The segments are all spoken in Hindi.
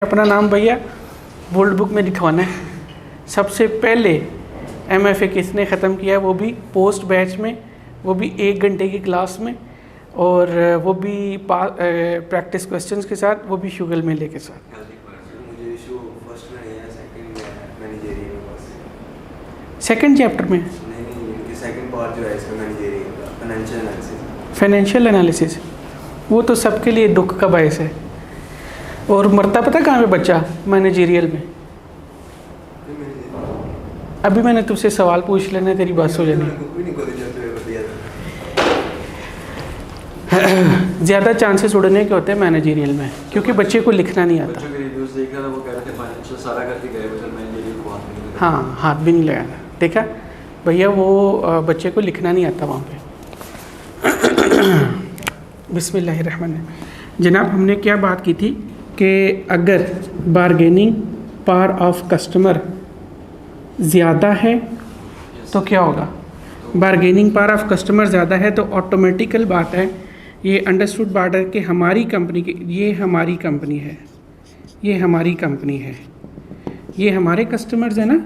अपना नाम भैया बोल्ड बुक में लिखवाना है। सबसे पहले MFA किसने ख़त्म किया है, वो भी पोस्ट बैच में, वो भी 1 घंटे की क्लास में, और वो भी प्रैक्टिस क्वेश्चंस के साथ, वो भी शुगल मेले के साथ। सेकंड चैप्टर में सेकंड पार्ट जो है इसका मैनेजरियल का फाइनेंशियल एनालिसिस। फाइनेंशियल एनालिसिस वो तो सबके लिए दुख का बायस है। और मरता पता कहाँ पे बच्चा? मैनेजरियल में। अभी मैंने तुझसे सवाल पूछ लेना, तेरी बात हो जानी। ज़्यादा चांसेस उड़ने के होते हैं मैनेजरियल में, क्योंकि बच्चे को लिखना नहीं आता। हाँ, हाथ भी नहीं लगाना। देखा भैया, वो बच्चे को लिखना नहीं आता वहाँ पे। बिस्मिल्लाहिर्रहमान। जनाब, हमने क्या बात की थी कि अगर बारगेनिंग पावर ऑफ कस्टमर ज़्यादा है तो क्या होगा? बारगेनिंग पावर ऑफ कस्टमर ज़्यादा है तो ऑटोमेटिकल बात है, ये अंडरस्टूड बात है कि हमारी कंपनी की, ये हमारी कंपनी है, ये हमारी कंपनी है, ये हमारे कस्टमर्स हैं ना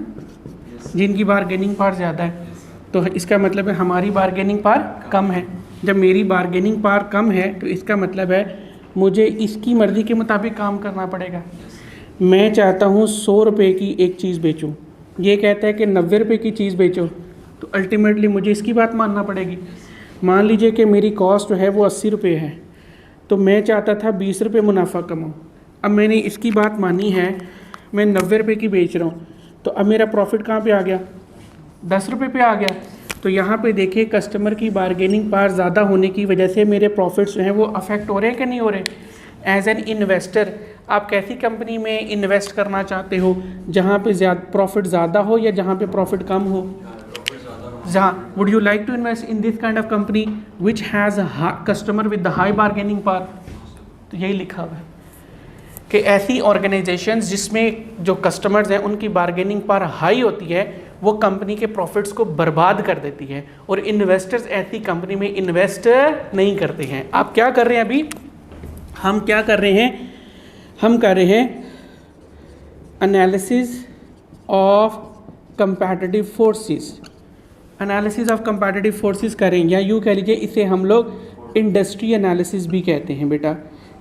जिनकी बारगेनिंग पावर ज़्यादा है, तो इसका मतलब है हमारी बारगेनिंग पावर कम है। जब मेरी बारगेनिंग पावर कम है तो इसका मतलब है मुझे इसकी मर्ज़ी के मुताबिक काम करना पड़ेगा। मैं चाहता हूँ 100 रुपये की एक चीज़ बेचूँ, ये कहता है कि 90 रुपये की चीज़ बेचो, तो अल्टीमेटली मुझे इसकी बात मानना पड़ेगी। मान लीजिए कि मेरी कॉस्ट जो है वो 80 रुपये है, तो मैं चाहता था 20 रुपये मुनाफा कमाऊँ। अब मैंने इसकी बात मानी है, मैं 90 रुपये की बेच रहा हूँ, तो अब मेरा प्रॉफिट कहाँ पे आ गया? 10 रुपये पे आ गया। तो यहाँ पे देखिए, कस्टमर की बारगेनिंग पावर ज़्यादा होने की वजह से मेरे प्रॉफिट्स जो हैं वो अफेक्ट हो रहे हैं कि नहीं हो रहे? एज एन इन्वेस्टर आप कैसी कंपनी में इन्वेस्ट करना चाहते हो, जहाँ पे प्रॉफिट ज़्यादा हो या जहाँ पे प्रॉफिट कम हो? जहाँ would you like to invest in this kind of company which has customer with the high bargaining power? तो यही लिखा हुआ है कि ऐसी ऑर्गेनाइजेशंस जिसमें जो कस्टमर्स हैं उनकी बारगेनिंग पावर हाई होती है, वो कंपनी के प्रॉफिट्स को बर्बाद कर देती है, और इन्वेस्टर्स ऐसी कंपनी में इन्वेस्ट नहीं करते हैं। आप क्या कर रहे हैं अभी? हम क्या कर रहे हैं? हम कर रहे हैं analysis of competitive forces. Analysis of competitive forces करें, या यूँ कह लीजिए इसे हम लोग इंडस्ट्री एनालिसिस भी कहते हैं। बेटा,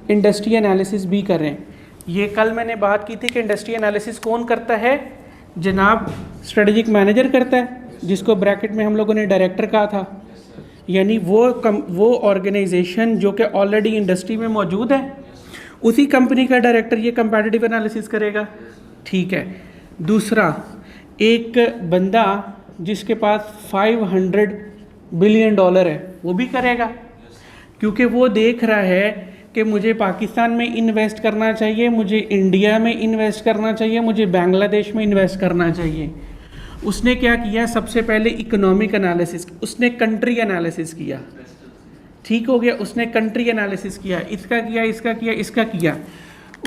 इंडस्ट्री एनालिसिस भी कर रहे हैं। ये कल मैंने बात की थी कि इंडस्ट्री एनालिसिस कौन करता है? जनाब, स्ट्रेटेजिक मैनेजर करता है, जिसको ब्रैकेट में हम लोगों ने डायरेक्टर कहा था। यानी वो ऑर्गेनाइजेशन जो कि ऑलरेडी इंडस्ट्री में मौजूद है, उसी कंपनी का डायरेक्टर ये कंपैटिटिव एनालिसिस करेगा। ठीक है। दूसरा, एक बंदा जिसके पास $500 बिलियन है, वो भी करेगा, क्योंकि वो देख रहा है कि मुझे पाकिस्तान में इन्वेस्ट करना चाहिए, मुझे इंडिया में इन्वेस्ट करना चाहिए, मुझे बांग्लादेश में इन्वेस्ट करना चाहिए। उसने क्या किया? सबसे पहले इकोनॉमिक एनालिसिस, उसने कंट्री एनालिसिस किया। ठीक हो गया, उसने कंट्री एनालिसिस किया, इसका किया, इसका किया, इसका किया।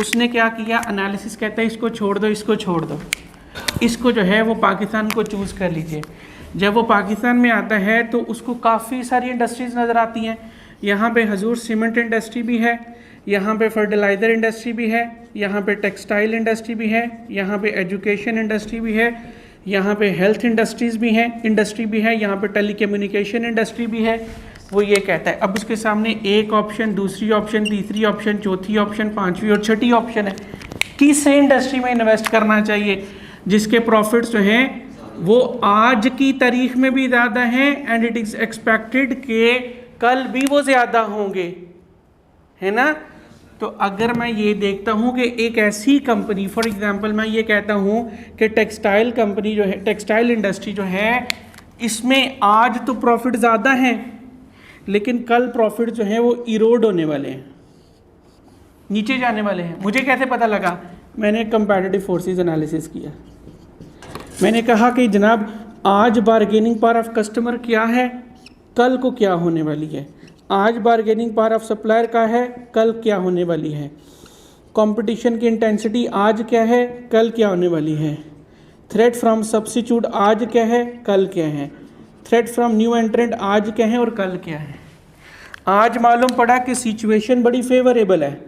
उसने क्या किया? एनालिसिस कहता है इसको छोड़ दो, इसको छोड़ दो, इसको जो है वो पाकिस्तान को चूज़ कर लीजिए। जब वो पाकिस्तान में आता है तो उसको काफ़ी सारी इंडस्ट्रीज़ नज़र आती हैं। यहाँ पे हजूर सीमेंट इंडस्ट्री भी है, यहाँ पे फर्टिलाइज़र इंडस्ट्री भी है, यहाँ पे टेक्सटाइल इंडस्ट्री भी है, यहाँ पे एजुकेशन इंडस्ट्री भी है, यहाँ पे हेल्थ इंडस्ट्री भी है, यहाँ पे टेलीकम्युनिकेशन इंडस्ट्री भी है। वो ये कहता है, अब उसके सामने एक ऑप्शन, दूसरी ऑप्शन, तीसरी ऑप्शन, चौथी ऑप्शन, पाँचवीं और छठी ऑप्शन है। किस इंडस्ट्री में इन्वेस्ट करना चाहिए जिसके प्रॉफिट्स जो हैं वो आज की तारीख में भी ज़्यादा हैं, एंड इट इज़ एक्सपेक्टेड कि कल भी वो ज़्यादा होंगे, है ना? तो अगर मैं ये देखता हूँ कि एक ऐसी कंपनी, फॉर एग्जांपल मैं ये कहता हूँ कि टेक्सटाइल कंपनी जो है, टेक्सटाइल इंडस्ट्री जो है, इसमें आज तो प्रॉफिट ज़्यादा हैं, लेकिन कल प्रॉफिट जो है वो इरोड होने वाले हैं, नीचे जाने वाले हैं। मुझे कैसे पता लगा? मैंने कंपैटिटिव फोर्सेस एनालिसिस किया। मैंने कहा कि जनाब, आज बारगेनिंग पावर ऑफ कस्टमर क्या है, कल को क्या होने वाली है। आज बारगेनिंग पावर ऑफ सप्लायर का है, कल क्या होने वाली है। कंपटीशन की इंटेंसिटी आज क्या है, कल क्या होने वाली है। थ्रेट फ्रॉम सब्स्टिट्यूट आज क्या है, कल क्या है। थ्रेट फ्रॉम न्यू एंट्रेंट आज क्या है और कल क्या है। आज मालूम पड़ा कि सिचुएशन बड़ी फेवरेबल है,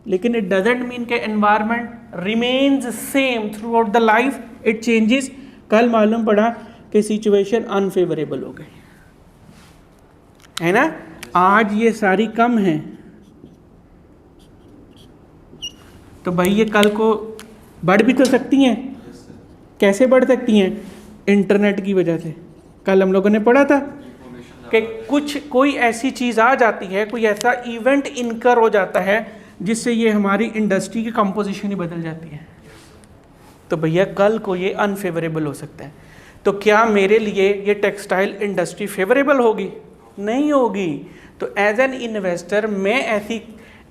लेकिन इट डजेंट मीन के environment remains same through out the life, it changes. कल मालूम पड़ा कि सिचुएशन अनफेवरेबल हो गई है ना, आज ये सारी कम है, तो भाई ये कल को बढ़ भी तो सकती हैं। कैसे बढ़ सकती हैं? इंटरनेट की वजह से। कल हम लोगों ने पढ़ा था कि कोई ऐसी चीज़ आ जाती है, कोई ऐसा इवेंट इनकर हो जाता है जिससे ये हमारी इंडस्ट्री की कंपोजिशन ही बदल जाती है। तो भैया कल को ये अनफेवरेबल हो सकता है। तो क्या मेरे लिए ये टेक्सटाइल इंडस्ट्री फेवरेबल होगी? नहीं होगी। तो एज एन इन्वेस्टर मैं ऐसी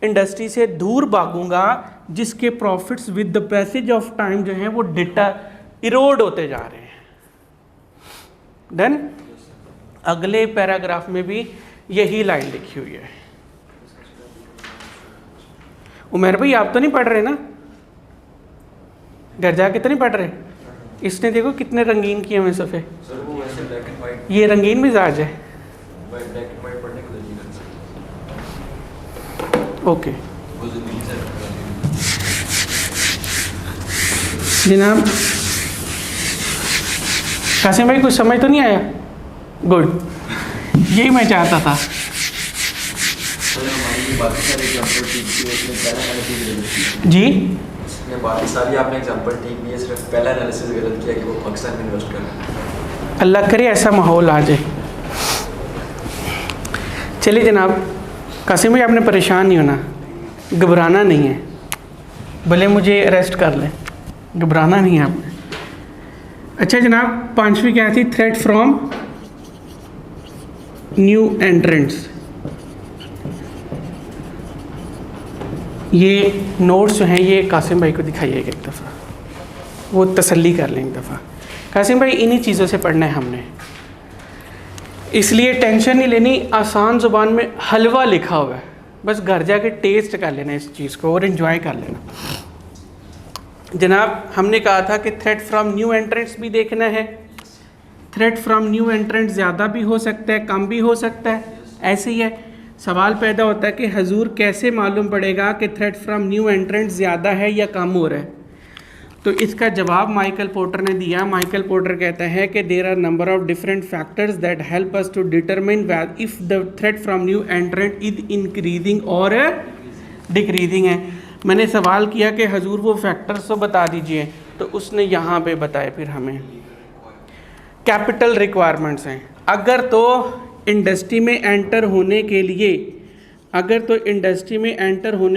इंडस्ट्री से दूर भागूंगा जिसके profits with the passage of time जो है वो इरोड होते जा रहे हैं। देन अगले पैराग्राफ में भी यही लाइन लिखी हुई है। उमेर भाई आप तो नहीं पढ़ रहे ना, घर जाके तो नहीं पढ़ रहे? इसने देखो कितने रंगीन किए हुए सफ़े, ये रंगीन मिजाज है। ओके जनाब, कासिम भाई कुछ समझ तो नहीं आया? गुड, यही मैं चाहता था। जी बाकी सारी आपने एग्जांपल ठीक नहीं है, सिर्फ पहला एनालिसिस गलत किया कि वो पाकिस्तान में इन्वेस्ट कर रहा है। अल्लाह करे ऐसा माहौल आ जाए। चलिए जनाब, कासिम भाई आपने परेशान नहीं होना, घबराना नहीं है, भले मुझे अरेस्ट कर लें, घबराना नहीं है आपने। अच्छा जनाब, पांचवी क्या थी? Threat from new entrants. ये नोट्स जो हैं ये कासिम भाई को दिखाइएगा एक दफ़ा, वो तसल्ली कर लें एक दफ़ा। कासिम भाई इन्हीं चीज़ों से पढ़ना है हमने, इसलिए टेंशन नहीं लेनी। आसान ज़ुबान में हलवा लिखा हुआ है, बस घर जाके टेस्ट कर लेना इस चीज़ को और इन्जॉय कर लेना। जनाब हमने कहा था कि थ्रेट फ्रॉम न्यू एंट्रेंट्स भी देखना है। थ्रेट फ्रॉम न्यू एंट्रेंट्स ज़्यादा भी हो सकता है, कम भी हो सकता है, ऐसे ही है। सवाल पैदा होता है कि हजूर कैसे मालूम पड़ेगा कि थ्रेट फ्रॉम न्यू एंट्रेंट्स ज़्यादा है या कम हो रहा है? तो इसका जवाब माइकल पोर्टर ने दिया। माइकल पोर्टर कहता है कि there are number of different factors that help us to determine if the threat from new entrant is increasing और डिक्रीजिंग है। मैंने सवाल किया कि हजूर वो फैक्टर्स तो बता दीजिए, तो उसने यहाँ पे बताए फिर हमें कैपिटल रिक्वायरमेंट्स हैं। अगर तो इंडस्ट्री में एंटर होने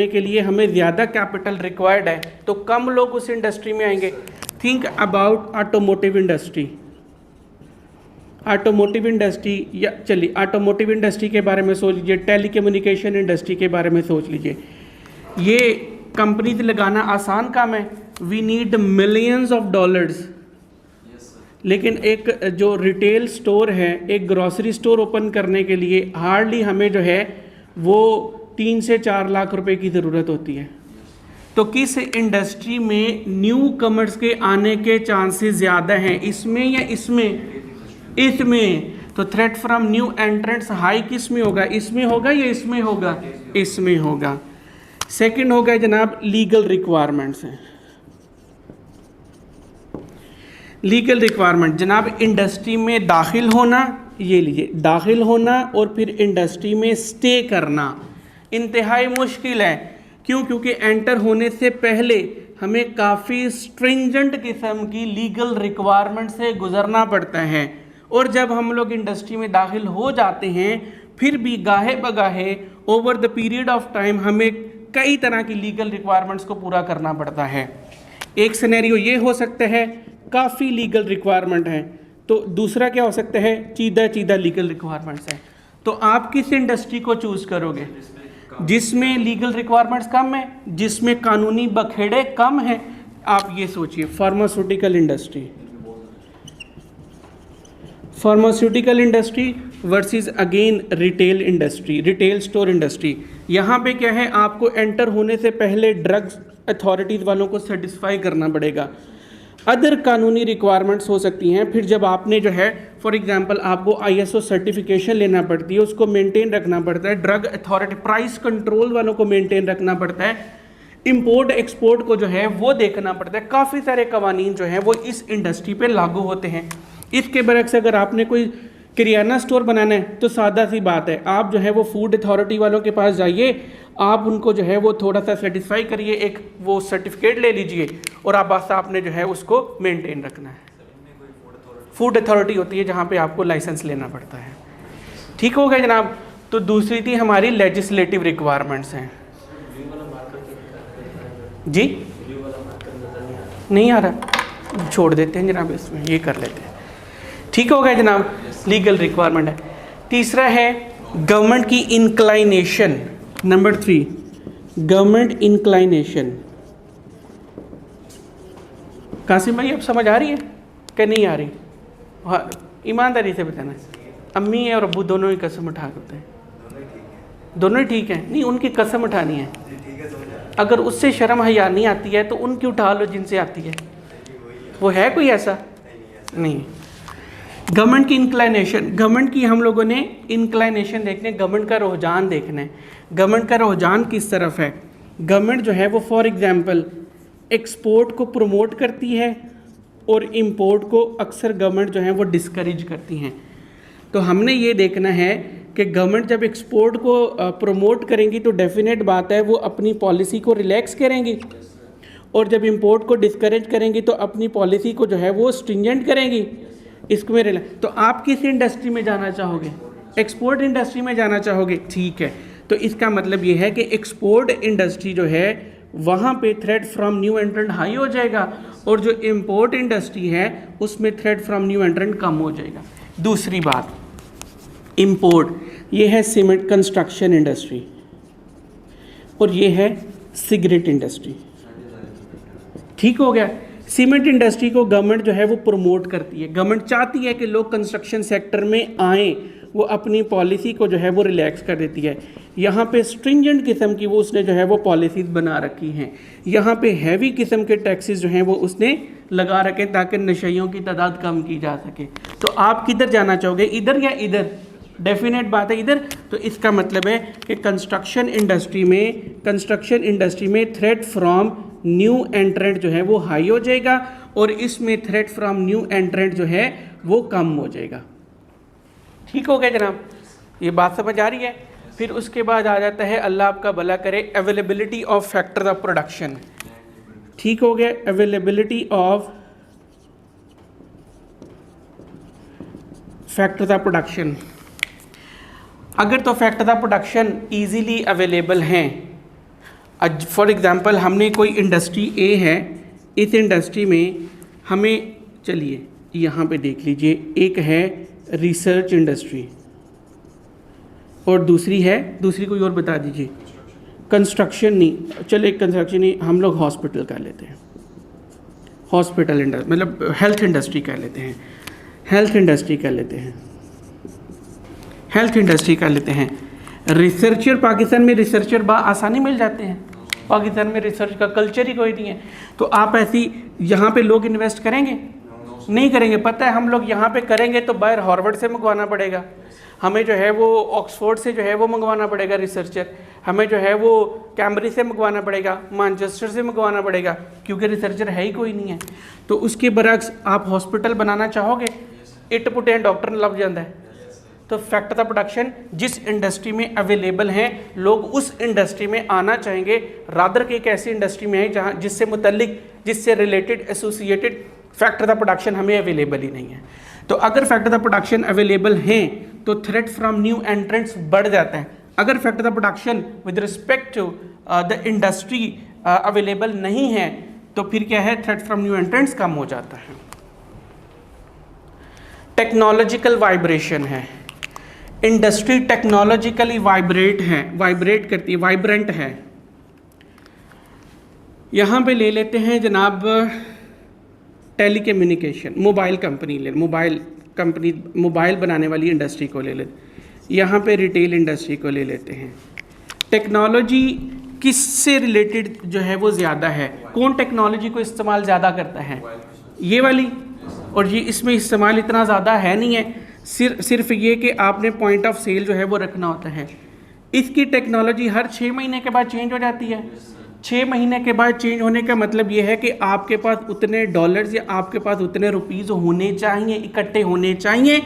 के लिए हमें ज़्यादा कैपिटल रिक्वायर्ड है तो कम लोग उस इंडस्ट्री में आएंगे। Think about automotive industry. Automotive industry या चलिए ऑटोमोटिव इंडस्ट्री के बारे में सोच लीजिए, टेलीकम्युनिकेशन इंडस्ट्री के बारे में सोच लीजिए। ये कंपनीज लगाना आसान काम है, we need millions of dollars. लेकिन एक जो रिटेल स्टोर है, एक ग्रॉसरी स्टोर ओपन करने के लिए हार्डली हमें जो है वो 3 से 4 लाख रुपए की ज़रूरत होती है। तो किस इंडस्ट्री में न्यू कमर्स के आने के चांसेस ज़्यादा हैं, इसमें या इसमें? इसमें। तो threat from new entrants high किस में होगा? इसमें होगा या इसमें होगा? इसमें होगा। सेकंड होगा जनाब लीगल रिक्वायरमेंट्स हैं। लीगल रिक्वायरमेंट जनाब इंडस्ट्री में दाखिल होना, ये लीजिए दाखिल होना और फिर इंडस्ट्री में स्टे करना इंतहाई मुश्किल है। क्यों? क्योंकि एंटर होने से पहले हमें काफ़ी स्ट्रिंजेंट किस्म की लीगल रिक्वायरमेंट से गुजरना पड़ता है, और जब हम लोग इंडस्ट्री में दाखिल हो जाते हैं फिर भी गाहे बगाहे over the period of time हमें कई तरह की लीगल रिक्वायरमेंट्स को पूरा करना पड़ता है। एक सिनेरियो ये हो सकता है काफ़ी लीगल रिक्वायरमेंट है, तो दूसरा क्या हो सकता है चीदा लीगल रिक्वायरमेंट्स हैं। तो आप किस इंडस्ट्री को चूज़ करोगे? जिसमें लीगल रिक्वायरमेंट्स कम है, जिसमें कानूनी बखेड़े कम हैं। आप ये सोचिए pharmaceutical industry, pharmaceutical industry versus again retail industry, retail store industry. यहाँ पे क्या है, आपको एंटर होने से पहले ड्रग्स अथॉरिटीज़ वालों को सेटिस्फाई करना पड़ेगा। अदर कानूनी रिक्वायरमेंट्स हो सकती हैं। फिर जब आपने जो है फॉर एग्जांपल आपको ISO सर्टिफिकेशन लेना पड़ती है, उसको मेंटेन रखना पड़ता है। ड्रग अथॉरिटी प्राइस कंट्रोल वालों को मेंटेन रखना पड़ता है। इंपोर्ट एक्सपोर्ट को जो है वो देखना पड़ता है। काफ़ी सारे कवानीन जो हैं वो इस इंडस्ट्री पे लागू होते हैं। इसके बरक्स अगर आपने कोई किराना स्टोर बनाना है तो सादा सी बात है, आप जो है वो फूड अथॉरिटी वालों के पास जाइए, आप उनको जो है वो थोड़ा सा सेटिस्फाई करिए, एक वो सर्टिफिकेट ले लीजिए और आप बस आपने जो है उसको मेंटेन रखना है। फूड अथॉरिटी होती है जहाँ पे आपको लाइसेंस लेना पड़ता है। ठीक हो गया जनाब। तो दूसरी थी हमारी लेजिस्लेटिव रिक्वायरमेंट्स हैं जी, नहीं आ रहा, छोड़ देते हैं जनाब, इसमें ये कर लेते हैं। ठीक हो गया जनाब, लीगल रिक्वायरमेंट है। तीसरा है गवर्नमेंट की inclination. Number 3 government inclination. Qasim भाई अब समझ आ रही है कि नहीं आ रही? हाँ, ईमानदारी से बताना। अम्मी और अब्बू दोनों ही कसम उठा करते हैं? दोनों ही ठीक है। नहीं, उनकी कसम उठानी है। अगर उससे शर्म हया नहीं आती है तो उनकी उठा लो जिनसे आती है। वो है कोई ऐसा? नहीं। गवर्नमेंट की इंक्लाइनेशन, गवर्नमेंट की हम लोगों ने इंक्लाइनेशन देखने, गवर्नमेंट का रुझान देखना है। गवर्नमेंट का रुझान किस तरफ है? गवर्नमेंट जो है वो फॉर एग्जांपल एक्सपोर्ट को प्रमोट करती है और इंपोर्ट को अक्सर गवर्नमेंट जो है वो डिस्करेज करती हैं। तो हमने ये देखना है कि गवर्नमेंट जब एक्सपोर्ट को प्रमोट करेंगी तो डेफिनेट बात है वो अपनी पॉलिसी को रिलैक्स करेंगी, और जब इंपोर्ट को डिस्करेज करेंगी तो अपनी पॉलिसी को जो है वो स्ट्रिंजेंट करेंगी। इसको में तो आप किस इंडस्ट्री में जाना चाहोगे? एक्सपोर्ट इंडस्ट्री में जाना चाहोगे? ठीक है। तो इसका मतलब ये है कि एक्सपोर्ट इंडस्ट्री जो है वहाँ पे threat from new entrant high हो जाएगा, और जो इंपोर्ट इंडस्ट्री है उसमें थ्रेट फ्रॉम न्यू एंट्रेंट कम हो जाएगा। दूसरी बात, इंपोर्ट, ये है सीमेंट कंस्ट्रक्शन इंडस्ट्री और ये है सिगरेट इंडस्ट्री। ठीक हो गया। सीमेंट इंडस्ट्री को गवर्नमेंट जो है वो प्रमोट करती है। गवर्नमेंट चाहती है कि लोग कंस्ट्रक्शन सेक्टर में आएँ, वो अपनी पॉलिसी को जो है वो रिलैक्स कर देती है। यहाँ पे स्ट्रिंजेंट किस्म की वो उसने जो है वो पॉलिसीज़ बना रखी हैं। यहाँ पे हैवी किस्म के टैक्सेस जो हैं वो उसने लगा रखे ताकि नशइयों की तादाद कम की जा सके। तो आप किधर जाना चाहोगे, इधर या इधर? डेफिनेट बात है इधर। तो इसका मतलब है कि कंस्ट्रक्शन इंडस्ट्री में थ्रेट फ्रॉम न्यू एंट्रेंट जो है वो हाई हो जाएगा, और इसमें थ्रेट फ्रॉम न्यू एंट्रेंट जो है वो कम हो जाएगा। ठीक हो गया जनाब, ये बात समझ आ रही है? फिर उसके बाद आ जाता है, अल्लाह आपका भला करे, availability of factor of production. ठीक हो गया, availability of factor of production. अगर तो factor of production easily available हैं, फॉर एग्जांपल हमने कोई इंडस्ट्री ए है, इस इंडस्ट्री में हमें, चलिए यहाँ पे देख लीजिए, एक है रिसर्च इंडस्ट्री और दूसरी कोई और बता दीजिए। कंस्ट्रक्शन नहीं, चलो एक कंस्ट्रक्शन नहीं, हम लोग हॉस्पिटल कर लेते हैं, हॉस्पिटल इंडस्ट्री मतलब हेल्थ इंडस्ट्री कर लेते हैं, हेल्थ इंडस्ट्री कर लेते हैं। रिसर्चर, पाकिस्तान में रिसर्चर आसानी मिल जाते हैं, पाकिस्तान में रिसर्च का कल्चर ही कोई नहीं है। तो आप ऐसी यहाँ पे लोग इन्वेस्ट करेंगे? नहीं करेंगे। पता है हम लोग यहाँ पे करेंगे तो बाहर हार्वर्ड से मंगवाना पड़ेगा, हमें जो है वो ऑक्सफोर्ड से जो है वो मंगवाना पड़ेगा रिसर्चर, हमें जो है वो कैम्ब्रिज से मंगवाना पड़ेगा, मैनचेस्टर से मंगवाना पड़ेगा, क्योंकि रिसर्चर है ही कोई नहीं है। तो उसके बरक्स आप हॉस्पिटल बनाना चाहोगे, इट पुटे डॉक्टर लग जाता है। तो फैक्टर ऑफ प्रोडक्शन जिस इंडस्ट्री में अवेलेबल हैं, लोग उस इंडस्ट्री में आना चाहेंगे, रादर के एक ऐसी इंडस्ट्री में है जहाँ जिससे related associated factor of production हमें अवेलेबल ही नहीं है। तो अगर फैक्टर ऑफ प्रोडक्शन अवेलेबल हैं तो थ्रेट फ्रॉम न्यू एंट्रेंट्स बढ़ जाता है। अगर factor of production with respect to the industry available नहीं है तो फिर क्या है, थ्रेट फ्रॉम न्यू एंट्रेंट्स कम हो जाता है। टेक्नोलॉजिकल वाइब्रेशन है, इंडस्ट्री टेक्नोलॉजिकली वाइब्रेट करती है, वाइब्रेंट है। यहाँ पे ले लेते हैं जनाब टेलीकम्युनिकेशन, मोबाइल बनाने वाली इंडस्ट्री को ले लेते, यहाँ पे रिटेल इंडस्ट्री को ले लेते हैं। टेक्नोलॉजी किससे रिलेटेड जो है वो ज़्यादा है, कौन टेक्नोलॉजी को इस्तेमाल ज़्यादा करता है? ये वाली, और ये इसमें इस्तेमाल इतना ज़्यादा है नहीं है, सिर्फ ये कि आपने पॉइंट ऑफ सेल जो है वो रखना होता है। इसकी टेक्नोलॉजी हर 6 महीने के बाद चेंज हो जाती है, 6 महीने के बाद चेंज होने का मतलब ये है कि आपके पास उतने डॉलर्स या आपके पास उतने रुपीस होने चाहिए, इकट्ठे होने चाहिए,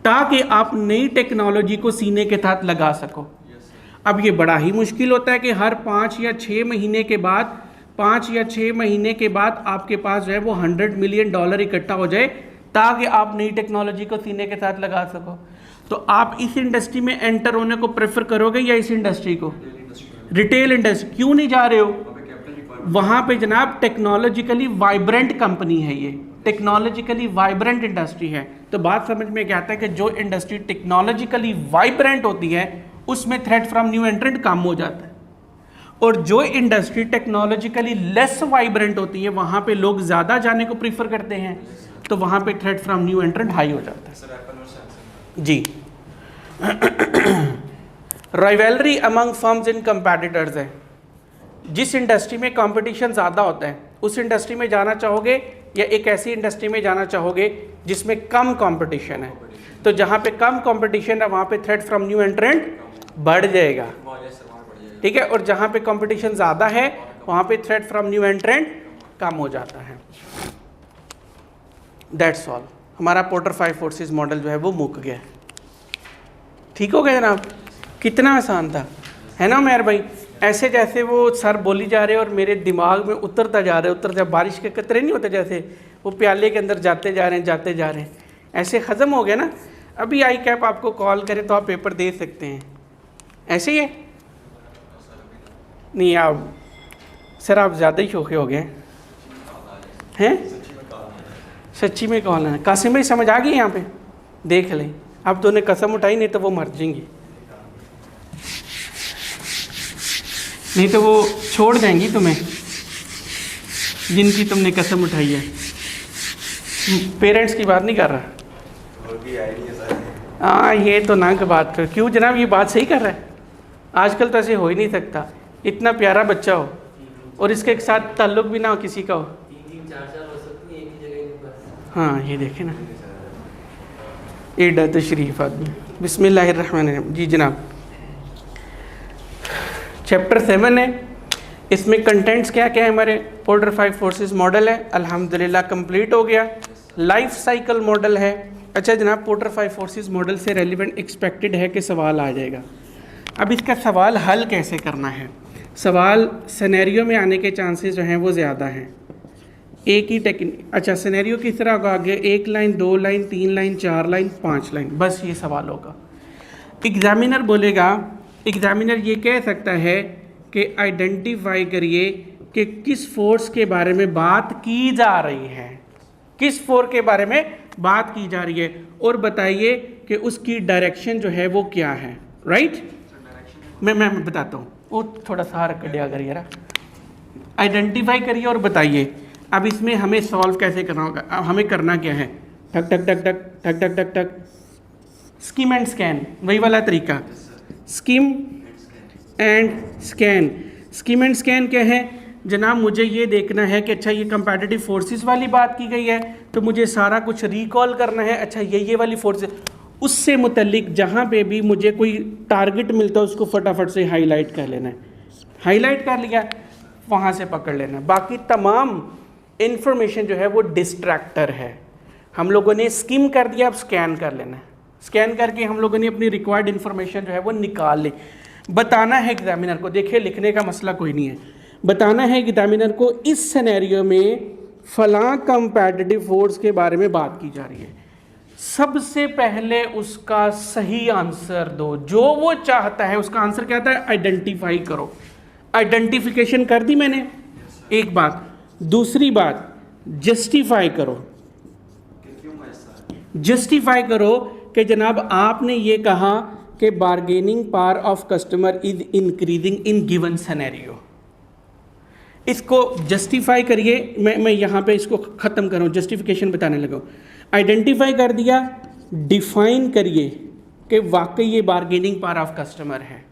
ताकि आप नई टेक्नोलॉजी को सीने के साथ लगा सको। अब ये बड़ा ही मुश्किल होता है कि हर 5 या 6 महीने के बाद 5 या 6 महीने के बाद आपके पास जो है वो $100 मिलियन इकट्ठा हो जाए ताकि आप नई टेक्नोलॉजी को सीने के साथ लगा सको। तो आप इस इंडस्ट्री में एंटर होने को प्रेफर करोगे या इस इंडस्ट्री को? Retail industry. क्यों नहीं जा रहे हो? वहाँ पे जनाब टेक्नोलॉजिकली वाइब्रेंट कंपनी है, ये टेक्नोलॉजिकली वाइब्रेंट इंडस्ट्री है। तो बात समझ में क्या आता है कि जो इंडस्ट्री टेक्नोलॉजिकली वाइब्रेंट होती है उसमें थ्रेट फ्रॉम न्यू एंट्रेंट कम हो जाता है, और जो इंडस्ट्री टेक्नोलॉजिकली लेस वाइब्रेंट होती है वहाँ पे लोग ज़्यादा जाने को प्रीफर करते हैं, तो वहाँ पे threat from new entrant high हो जाता है। जी rivalry among firms in competitors है। जिस इंडस्ट्री में कंपटीशन ज़्यादा होता है उस इंडस्ट्री में जाना चाहोगे या एक ऐसी इंडस्ट्री में जाना चाहोगे जिसमें कम कंपटीशन है? तो जहाँ पे कम कंपटीशन है वहाँ पे थ्रेट फ्रॉम न्यू एंट्रेंट बढ़ जाएगा, ठीक है, और जहाँ पे कंपटीशन ज़्यादा है वहाँ पे थ्रेट फ्रॉम न्यू एंट्रेंट कम हो जाता है। That's all. हमारा पोर्टर 5 फोर्सेस मॉडल जो है वो मुक गया। ठीक हो गया जनाब? कितना आसान था, है ना मेहर भाई? ऐसे जैसे वो सर बोली जा रहे और मेरे दिमाग में उतरता जा रहे, बारिश के कतरे नहीं होते जैसे वो प्याले के अंदर जाते जा रहे हैं, ऐसे ख़त्म हो गया ना। अभी आई कैप आपको कॉल करे तो आप पेपर दे सकते हैं, ऐसे ही है? नहीं आप सर आप ज़्यादा ही शौके हो गए हैं। सच्ची में कॉल है? कासिम भाई समझ आ गई यहाँ पे? देख लें, अब तूने कसम उठाई नहीं तो वो मर जाएंगी, नहीं तो वो छोड़ जाएंगी तुम्हें जिनकी तुमने कसम उठाई है। पेरेंट्स की बात नहीं कर रहा। हाँ ये तो ना की बात कर। क्यों जनाब, ये बात सही कर रहा है? आजकल तो ऐसे हो ही नहीं सकता, इतना प्यारा बच्चा हो और इसके साथ ताल्लुक़ भी ना हो किसी का हो। 3-4 साल हो सकती है एक ही जगह। हाँ ये देखे ना, एडा तो शरीफ आदमी। बिस्मिल्लाहिर्रहमानिर्रहीम। जी जनाब, चैप्टर 7 है, इसमें कंटेंट्स क्या क्या है? हमारे पोर्टर 5 फोर्सेस मॉडल है, अल्हम्दुलिल्लाह कंप्लीट हो गया। लाइफ साइकिल मॉडल है। अच्छा जनाब, पोर्टर 5 फोर्सेस मॉडल से रेलिवेंट एक्सपेक्टेड है कि सवाल आ जाएगा। अब इसका सवाल हल कैसे करना है? सवाल सिनेरियो में आने के चांसेस जो हैं वो ज़्यादा हैं। एक ही टेक्निक। अच्छा सिनेरियो किस तरह होगा? आगे 1 line, 2 line, 3 line, 4 line, 5 line, बस ये सवाल होगा। एग्जामिनर बोलेगा, एग्जामिनर ये कह सकता है कि आइडेंटिफाई करिए कि किस फोर्स के बारे में बात की जा रही है, किस फोर्स के बारे में बात की जा रही है, और बताइए कि उसकी डायरेक्शन जो है वो क्या है। राइट? मैं बताता हूँ, वो थोड़ा सा रख दिया करिए ना। आइडेंटिफाई करिए और बताइए। अब इसमें हमें सॉल्व कैसे करना होगा? अब हमें करना क्या है? टक टक टक टक टक टक टक टक, स्कीम एंड स्कैन, वही वाला तरीका। Scheme and scan. Scheme and scan क्या है जनाब? मुझे ये देखना है कि अच्छा ये कंपैटिटिव फोर्सेस वाली बात की गई है तो मुझे सारा कुछ रिकॉल करना है। अच्छा ये वाली फोर्सेस, उससे मुतल्लिक जहाँ पे भी मुझे कोई टारगेट मिलता है उसको फटाफट से हाईलाइट कर लेना है। हाईलाइट कर लिया, वहाँ से पकड़ लेना। बाकी तमाम इन्फॉर्मेशन जो है वो डिस्ट्रैक्टर है। हम लोगों ने स्किम कर दिया, अब स्कैन कर लेना है। स्कैन करके हम लोगों ने अपनी रिक्वायर्ड इन्फॉर्मेशन जो है वो निकाल ली। बताना है एग्जामिनर को, देखिए लिखने का मसला कोई नहीं है, बताना है एग्जामिनर को इस सिनेरियो में फलां कंपैटिटिव फोर्स के बारे में बात की जा रही है। सबसे पहले उसका सही आंसर दो, जो वो चाहता है उसका आंसर क्या था? आइडेंटिफाई करो। आइडेंटिफिकेशन कर दी मैंने, एक बात। दूसरी बात, जस्टिफाई करो। जस्टिफाई करो कि जनाब आपने ये कहा कि bargaining power of customer is increasing in given scenario. इसको जस्टिफाई करिए। मैं यहाँ पे इसको ख़त्म करूँ, जस्टिफिकेशन बताने लगा। आइडेंटिफाई कर दिया, डिफाइन करिए कि वाकई ये बार्गेनिंग पावर ऑफ कस्टमर है।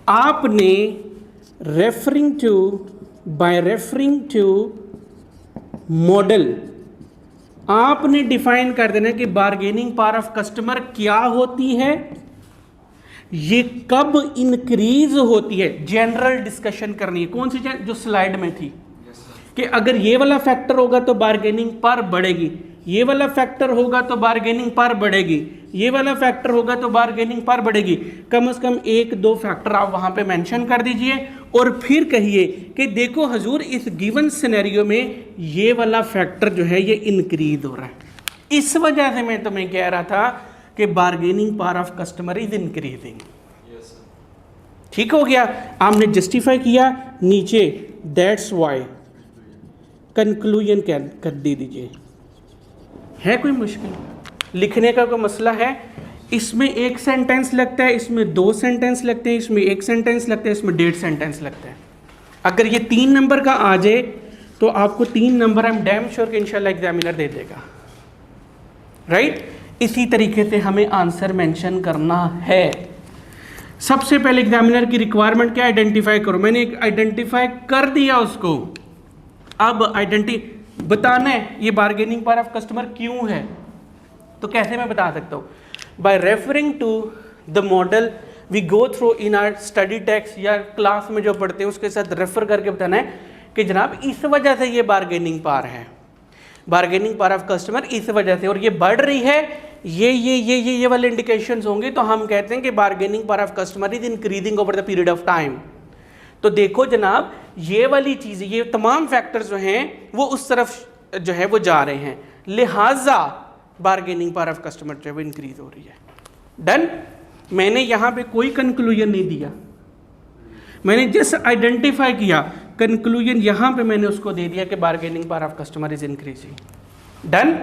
आपने बाय रेफरिंग टू मॉडल आपने डिफाइन कर देना कि बार्गेनिंग पावर ऑफ कस्टमर क्या होती है, ये कब इंक्रीज होती है, जनरल डिस्कशन करनी है। कौन सी जो स्लाइड में थी कि अगर ये वाला फैक्टर होगा तो बार्गेनिंग पावर बढ़ेगी, ये वाला फैक्टर होगा तो बार्गेनिंग पावर बढ़ेगी, ये वाला फैक्टर होगा तो बार्गेनिंग पावर बढ़ेगी। कम से कम 1-2 फैक्टर आप वहां पे मेंशन कर दीजिए और फिर कहिए कि देखो हजूर इस गिवन सिनेरियो में ये वाला फैक्टर जो है ये इंक्रीज हो रहा है, इस वजह से मैं तुम्हें कह रहा था कि bargaining power of customer is increasing. ठीक हो गया, आपने जस्टिफाई किया, नीचे दैट्स वाई कंक्लूजन कर दे दीजिए। है कोई मुश्किल, लिखने का कोई मसला है? इसमें 1 सेंटेंस लगता है, इसमें 2 सेंटेंस लगते हैं, इसमें 1 सेंटेंस लगता है, इसमें 1.5 सेंटेंस लगता है। अगर ये 3 नंबर का आ जाए तो आपको 3 number I am damn sure कि इंशाल्लाह एग्जामिनर दे देगा, राइट? इसी तरीके से हमें आंसर मेंशन करना है। सबसे पहले एग्जामिनर की रिक्वायरमेंट क्या, आइडेंटिफाई करो। मैंने आइडेंटिफाई कर दिया उसको, अब बताना है ये बार्गेनिंग पावर ऑफ कस्टमर क्यों है। तो कैसे मैं बता सकता हूँ? By referring to the model we go through in our study text या क्लास में जो पढ़ते हैं उसके साथ रेफर करके बताना है कि जनाब इस वजह से ये बार्गेनिंग पावर है, बार्गेनिंग पावर ऑफ कस्टमर इस वजह से, और ये बढ़ रही है, ये वाले इंडिकेशंस होंगे तो हम कहते हैं कि bargaining power of customer is increasing over the period of time. तो देखो जनाब ये वाली चीज़, ये तमाम फैक्टर्स जो हैं वो उस तरफ जो है वो जा रहे हैं, लिहाजा बार्गेनिंग पावर ऑफ कस्टमर जो है वो इंक्रीज हो रही है। डन। मैंने यहाँ पे कोई कंक्लूजन नहीं दिया, मैंने जस्ट आइडेंटिफाई किया, कंक्लूजन यहाँ पे मैंने उसको दे दिया कि bargaining power of customer is increasing. Done.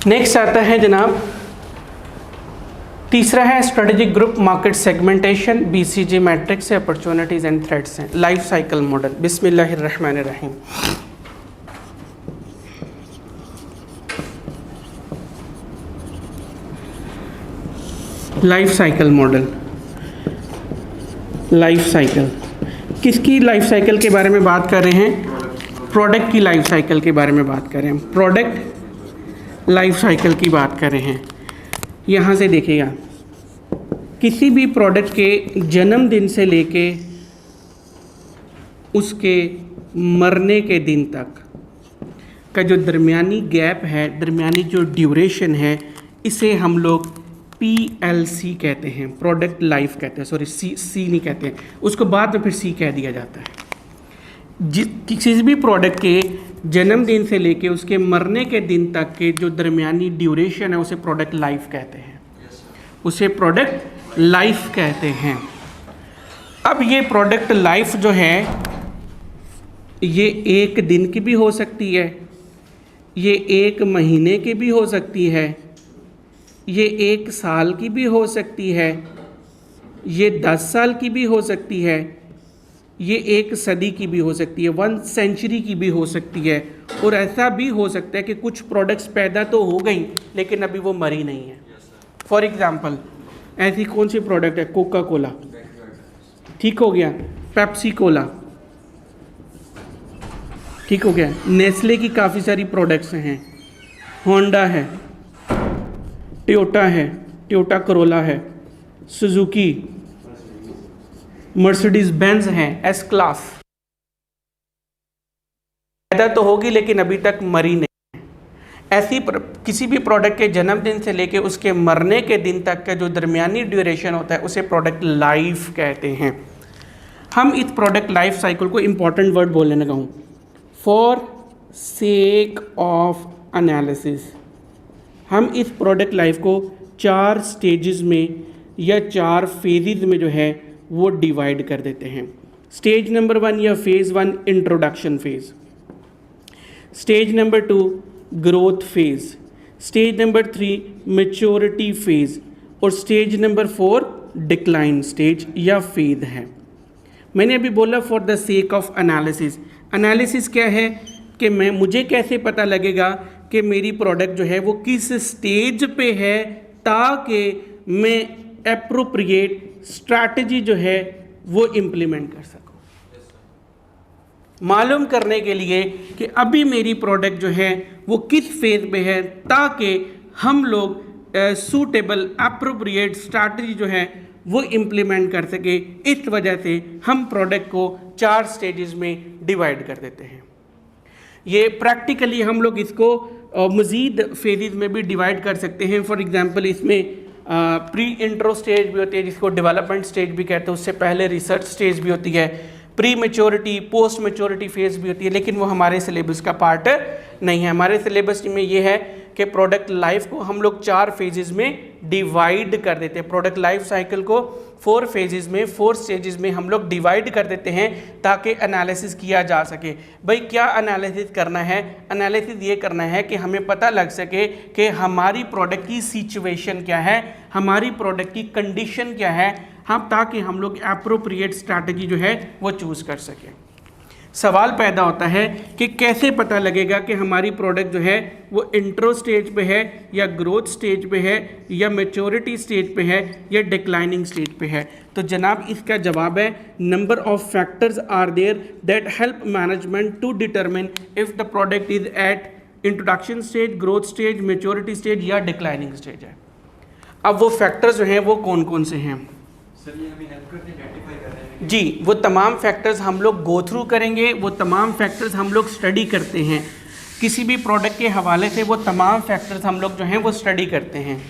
Next आता है जनाब, तीसरा है strategic group market segmentation, BCG matrix है, अपॉर्चुनिटीज एंड थ्रेट्स हैं, लाइफ साइकिल मॉडल। बिस्मिल्लाहिर्रहमानिर्रहीम। Life cycle model, life cycle किसकी लाइफ साइकिल के बारे में बात कर रहे हैं? प्रोडक्ट की लाइफ साइकिल के बारे में बात कर रहे हैं, प्रोडक्ट लाइफ साइकिल की बात कर रहे हैं। यहाँ से देखिएगा, किसी भी प्रोडक्ट के जन्मदिन से लेके उसके मरने के दिन तक का जो दरमियानी गैप है, दरमियानी जो ड्यूरेशन है, इसे हम लोग PLC कहते हैं, प्रोडक्ट लाइफ कहते हैं, सॉरी सी नहीं कहते हैं, उसको बाद में फिर C कह दिया जाता है। किसी भी प्रोडक्ट के जन्मदिन से लेके उसके मरने के दिन तक के जो दरमियानी ड्यूरेशन है उसे प्रोडक्ट लाइफ कहते हैं, उसे प्रोडक्ट लाइफ कहते हैं। अब ये प्रोडक्ट लाइफ जो है ये 1 दिन की भी हो सकती है, ये 1 महीने की भी हो सकती है, ये 1 साल की भी हो सकती है, ये 10 साल की भी हो सकती है, ये 1 सदी की भी हो सकती है, 1 सेंचुरी की भी हो सकती है, और ऐसा भी हो सकता है कि कुछ प्रोडक्ट्स पैदा तो हो गई लेकिन अभी वो मरी नहीं है। फॉर एग्ज़ाम्पल ऐसी कौन सी प्रोडक्ट है? कोका कोला, ठीक हो गया, पेप्सी कोला, ठीक हो गया, नेस्ले की काफ़ी सारी प्रोडक्ट्स हैं, होंडा है, टोयोटा है, टोयोटा करोला है, सुजुकी, मर्सिडीज बेंज हैं, S क्लास, पैदा तो होगी लेकिन अभी तक मरी नहीं। ऐसी किसी भी प्रोडक्ट के जन्मदिन से लेके उसके मरने के दिन तक का जो दरमियानी ड्यूरेशन होता है उसे प्रोडक्ट लाइफ कहते हैं। हम इस प्रोडक्ट लाइफ साइकिल को इंपॉर्टेंट वर्ड बोलने लगा हूँ, फॉर सेक ऑफ एनालिसिस। हम इस प्रोडक्ट लाइफ को 4 स्टेजेस में या 4 फेजेस में जो है वो डिवाइड कर देते हैं। स्टेज नंबर 1 या phase 1 introduction phase, stage number 2 growth phase, stage number 3 maturity phase, और स्टेज नंबर 4 डिक्लाइन स्टेज या फेज है। मैंने अभी बोला for the sake of analysis. Analysis क्या है कि मुझे कैसे पता लगेगा कि मेरी प्रोडक्ट जो है वो किस स्टेज पे है, ताकि मैं एप्रोप्रिएट स्ट्रैटेजी जो है वो इम्प्लीमेंट कर सकूं। मालूम करने के लिए कि अभी मेरी प्रोडक्ट जो है वो किस फेज पे है, ताकि हम लोग सूटेबल अप्रोप्रिएट स्ट्रैटेजी जो है वो इम्प्लीमेंट कर सके। इस वजह से हम प्रोडक्ट को 4 स्टेजेस में डिवाइड कर देते हैं। ये प्रैक्टिकली हम लोग इसको मज़ीद फेजेस में भी डिवाइड कर सकते हैं। फॉर एग्जांपल इसमें प्री इंट्रो स्टेज भी होती है, जिसको डेवलपमेंट स्टेज भी कहते हैं, उससे पहले रिसर्च स्टेज भी होती है, pre maturity, post maturity phase भी होती है, लेकिन वो हमारे सिलेबस का पार्ट नहीं है। हमारे सिलेबस में ये है कि प्रोडक्ट लाइफ को हम लोग 4 फेजेस में डिवाइड कर देते हैं। प्रोडक्ट लाइफ साइकिल को 4 फेजेस में, 4 स्टेजेस में हम लोग डिवाइड कर देते हैं ताकि एनालिसिस किया जा सके। भाई क्या एनालिसिस करना है? एनालिसिस ये करना है कि हमें पता लग सके कि हमारी प्रोडक्ट की सिचुएशन क्या है, हमारी प्रोडक्ट की कंडीशन क्या है, हम ताकि हम लोग एप्रोप्रिएट स्ट्रैटेजी जो है वो चूज़ कर सकें। सवाल पैदा होता है कि कैसे पता लगेगा कि हमारी प्रोडक्ट जो है वो इंट्रो स्टेज पे है या ग्रोथ स्टेज पे है या मैच्योरिटी स्टेज पे है या डिक्लाइनिंग स्टेज पे है। तो जनाब इसका जवाब है number of factors are there that help management to determine if the product is at introduction stage, growth stage, maturity stage या डिक्लाइनिंग स्टेज है। अब वो फैक्टर्स जो हैं वो कौन कौन से हैं? सर ये हमें हेल्प करते हैं आइडेंटिफाई करने में। जी, वो तमाम फैक्टर्स हम लोग गो थ्रू करेंगे, वो तमाम फैक्टर्स हम लोग स्टडी करते हैं। किसी भी प्रोडक्ट के हवाले से वो तमाम फैक्टर्स हम लोग जो हैं वो स्टडी करते हैं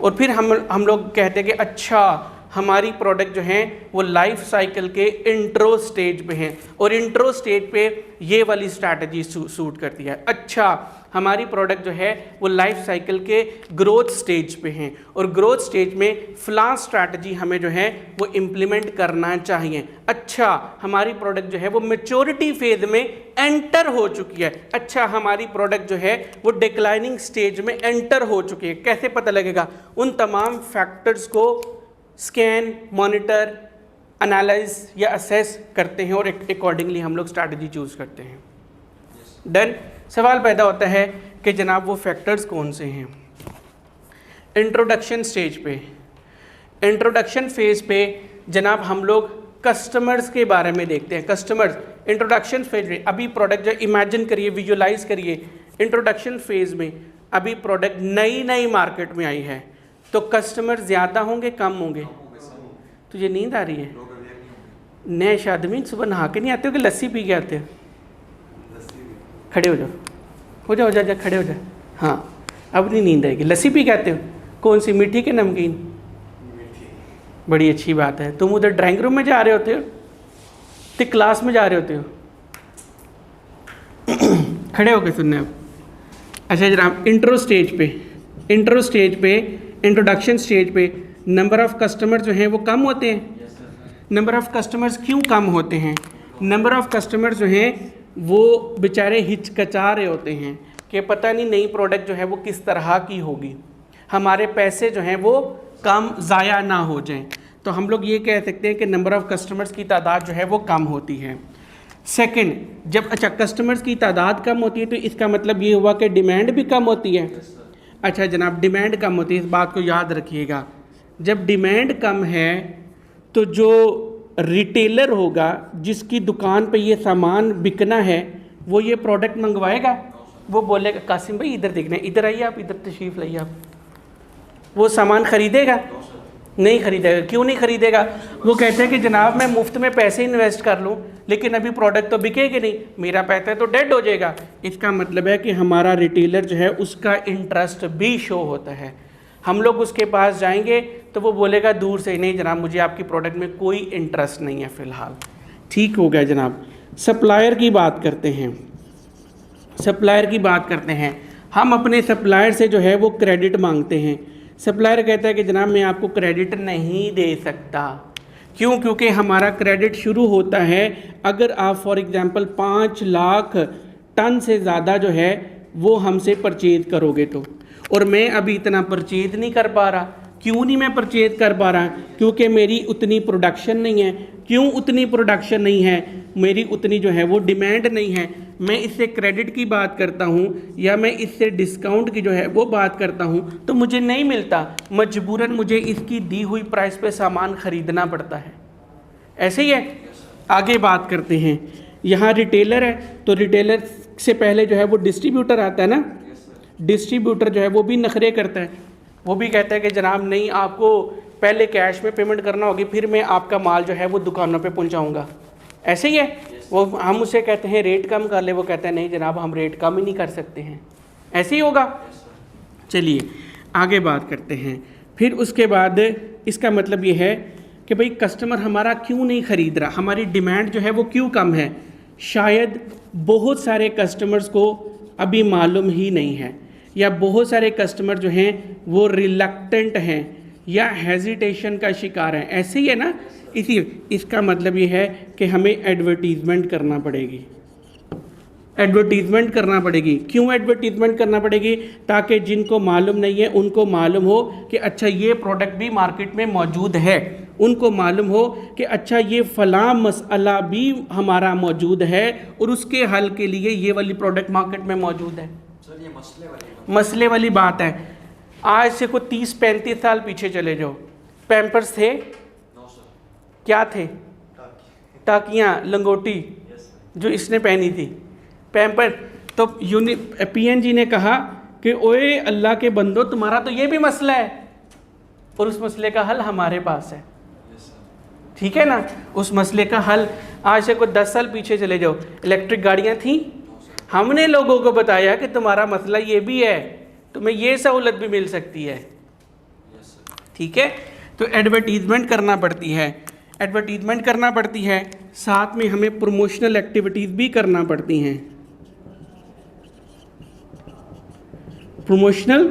और फिर हम लोग कहते हैं कि अच्छा हमारी प्रोडक्ट जो है वो लाइफ साइकिल के इंट्रो स्टेज पे है और इंट्रो स्टेज पे ये वाली स्ट्रैटेजी सूट करती है। अच्छा हमारी प्रोडक्ट जो है वो लाइफ साइकिल के ग्रोथ स्टेज पे हैं और ग्रोथ स्टेज में फ़लाँ स्ट्रैटेजी हमें जो है वो इम्प्लीमेंट करना चाहिए। अच्छा हमारी प्रोडक्ट जो है वो मैच्योरिटी फेज में एंटर हो चुकी है। अच्छा हमारी प्रोडक्ट जो है वो डिक्लाइनिंग स्टेज में एंटर हो चुकी है। कैसे पता लगेगा? उन तमाम फैक्टर्स को स्कैन, मॉनिटर, एनालाइज या असेस करते हैं और अकॉर्डिंगली हम लोग स्ट्रैटेजी चूज़ करते हैं। डन। सवाल पैदा होता है कि जनाब वो फैक्टर्स कौन से हैं? इंट्रोडक्शन स्टेज पे, इंट्रोडक्शन फेज़ पे जनाब हम लोग कस्टमर्स के बारे में देखते हैं। कस्टमर्स इंट्रोडक्शन फेज में, अभी प्रोडक्ट जो इमेजिन करिए, विजुलाइज करिए, इंट्रोडक्शन फेज़ में अभी प्रोडक्ट नई नई मार्केट में आई है, तो कस्टमर ज़्यादा होंगे कम होंगे? तुझे नींद आ रही है? नए आदमी सुबह नहा के नहीं आते हो कि लस्सी पी के आते हो? खड़े हो जाओ, हो जा खड़े हो जा। हाँ अब नहीं नींद आएगी। लस्सी पी के आते हो? कौन सी, मीठी के नमकीन? बड़ी अच्छी बात है। तुम उधर ड्राइंग रूम में जा रहे होते हो तो क्लास में जा रहे होते हो? खड़े होकर सुनने अब। अच्छा जनाब इंट्रो स्टेज पे इंट्रोडक्शन स्टेज पे नंबर ऑफ़ कस्टमर जो हैं वो कम होते हैं। नंबर ऑफ़ कस्टमर्स क्यों कम होते हैं? नंबर ऑफ़ कस्टमर्स जो हैं वो बेचारे हिचकचा रहे होते हैं कि पता नहीं नई प्रोडक्ट जो है वो किस तरह की होगी, हमारे पैसे जो हैं वो कम ज़ाया ना हो जाएं। तो हम लोग ये कह सकते हैं कि नंबर ऑफ़ कस्टमर्स की तादाद जो है वो कम होती है। सेकंड, जब अच्छा कस्टमर्स की तादाद कम होती है तो इसका मतलब ये हुआ कि डिमांड भी कम होती है। अच्छा जनाब डिमांड कम होती है, इस बात को याद रखिएगा। जब डिमांड कम है तो जो रिटेलर होगा जिसकी दुकान पे ये सामान बिकना है वो ये प्रोडक्ट मंगवाएगा? वो बोलेगा कासिम भाई इधर देखना है, इधर आइए आप, इधर तशरीफ़ लाइए आप। वो सामान ख़रीदेगा? नहीं ख़रीदेगा। क्यों नहीं ख़रीदेगा? वो कहते हैं कि जनाब मैं मुफ्त में पैसे इन्वेस्ट कर लूँ लेकिन अभी प्रोडक्ट तो बिकेगी नहीं, मेरा पैसा तो डेड हो जाएगा। इसका मतलब है कि हमारा रिटेलर जो है उसका इंटरेस्ट भी शो होता है। हम लोग उसके पास जाएंगे तो वो बोलेगा दूर से, नहीं जनाब मुझे आपकी प्रोडक्ट में कोई इंटरेस्ट नहीं है फ़िलहाल। ठीक हो गया जनाब। सप्लायर की बात करते हैं। हम अपने सप्लायर से जो है वो क्रेडिट मांगते हैं। सप्लायर कहता है कि जनाब मैं आपको क्रेडिट नहीं दे सकता। क्यों? क्योंकि हमारा क्रेडिट शुरू होता है अगर आप फॉर एग्ज़ाम्पल 5 लाख टन से ज़्यादा जो है वो हमसे परचेज़ करोगे तो, और मैं अभी इतना परचेज़ नहीं कर पा रहा। क्यों नहीं मैं परचेज़ कर पा रहा? क्योंकि मेरी उतनी प्रोडक्शन नहीं है। क्यों उतनी प्रोडक्शन नहीं है? मेरी उतनी जो है वो डिमांड नहीं है। मैं इससे क्रेडिट की बात करता हूँ या मैं इससे डिस्काउंट की जो है वो बात करता हूँ तो मुझे नहीं मिलता, मजबूरन मुझे इसकी दी हुई प्राइस पे सामान ख़रीदना पड़ता है। ऐसे ही है। आगे बात करते हैं। यहाँ रिटेलर है तो रिटेलर से पहले जो है वो डिस्ट्रीब्यूटर आता है ना। डिस्ट्रीब्यूटर जो है वो भी नखरे करता है, वो भी कहता है कि जनाब नहीं, आपको पहले कैश में पेमेंट करना होगी, फिर मैं आपका माल जो है वो दुकानों पे पहुंचाऊंगा। ऐसे ही है वो, हम उसे कहते हैं रेट कम कर ले, वो कहता है नहीं जनाब हम रेट कम ही नहीं कर सकते हैं। ऐसे ही होगा। चलिए आगे बात करते हैं। फिर उसके बाद इसका मतलब ये है कि भाई कस्टमर हमारा क्यों नहीं ख़रीद रहा, हमारी डिमांड जो है वो क्यों कम है। शायद बहुत सारे कस्टमर्स को अभी मालूम ही नहीं है, या बहुत सारे कस्टमर जो हैं वो रिलक्टेंट हैं या हेजिटेशन का शिकार हैं। ऐसे ही है ना। इसका मतलब ये है कि हमें एडवर्टीज़मेंट करना पड़ेगी। एडवर्टीज़मेंट करना पड़ेगी। क्यों एडवर्टीज़मेंट करना पड़ेगी? ताकि जिनको मालूम नहीं है उनको मालूम हो कि अच्छा ये प्रोडक्ट भी मार्केट में मौजूद है, उनको मालूम हो कि अच्छा ये फ़लाँ मसला भी हमारा मौजूद है और उसके हल के लिए ये वाली प्रोडक्ट मार्केट में मौजूद है। सर ये मसले वाली बात है। आज से कोई 30-35 साल पीछे चले जाओ, पैम्पर्स थे? क्या थे? टाकियाँ, लंगोटी जो इसने पहनी थी, पैम्पर। तो PNG ने कहा कि ओए अल्लाह के बंदो, तुम्हारा तो ये भी मसला है और उस मसले का हल हमारे पास है। ठीक है ना। उस मसले का हल, आज से कोई 10 साल पीछे चले जाओ, इलेक्ट्रिक गाड़ियाँ थी, हमने लोगों को बताया कि तुम्हारा मसला ये भी है, तुम्हें ये सहूलत भी मिल सकती है। ठीक है। तो एडवर्टीज़मेंट करना पड़ती है, एडवर्टीज़मेंट करना पड़ती है, साथ में हमें प्रमोशनल एक्टिविटीज़ भी करना पड़ती हैं। प्रमोशनल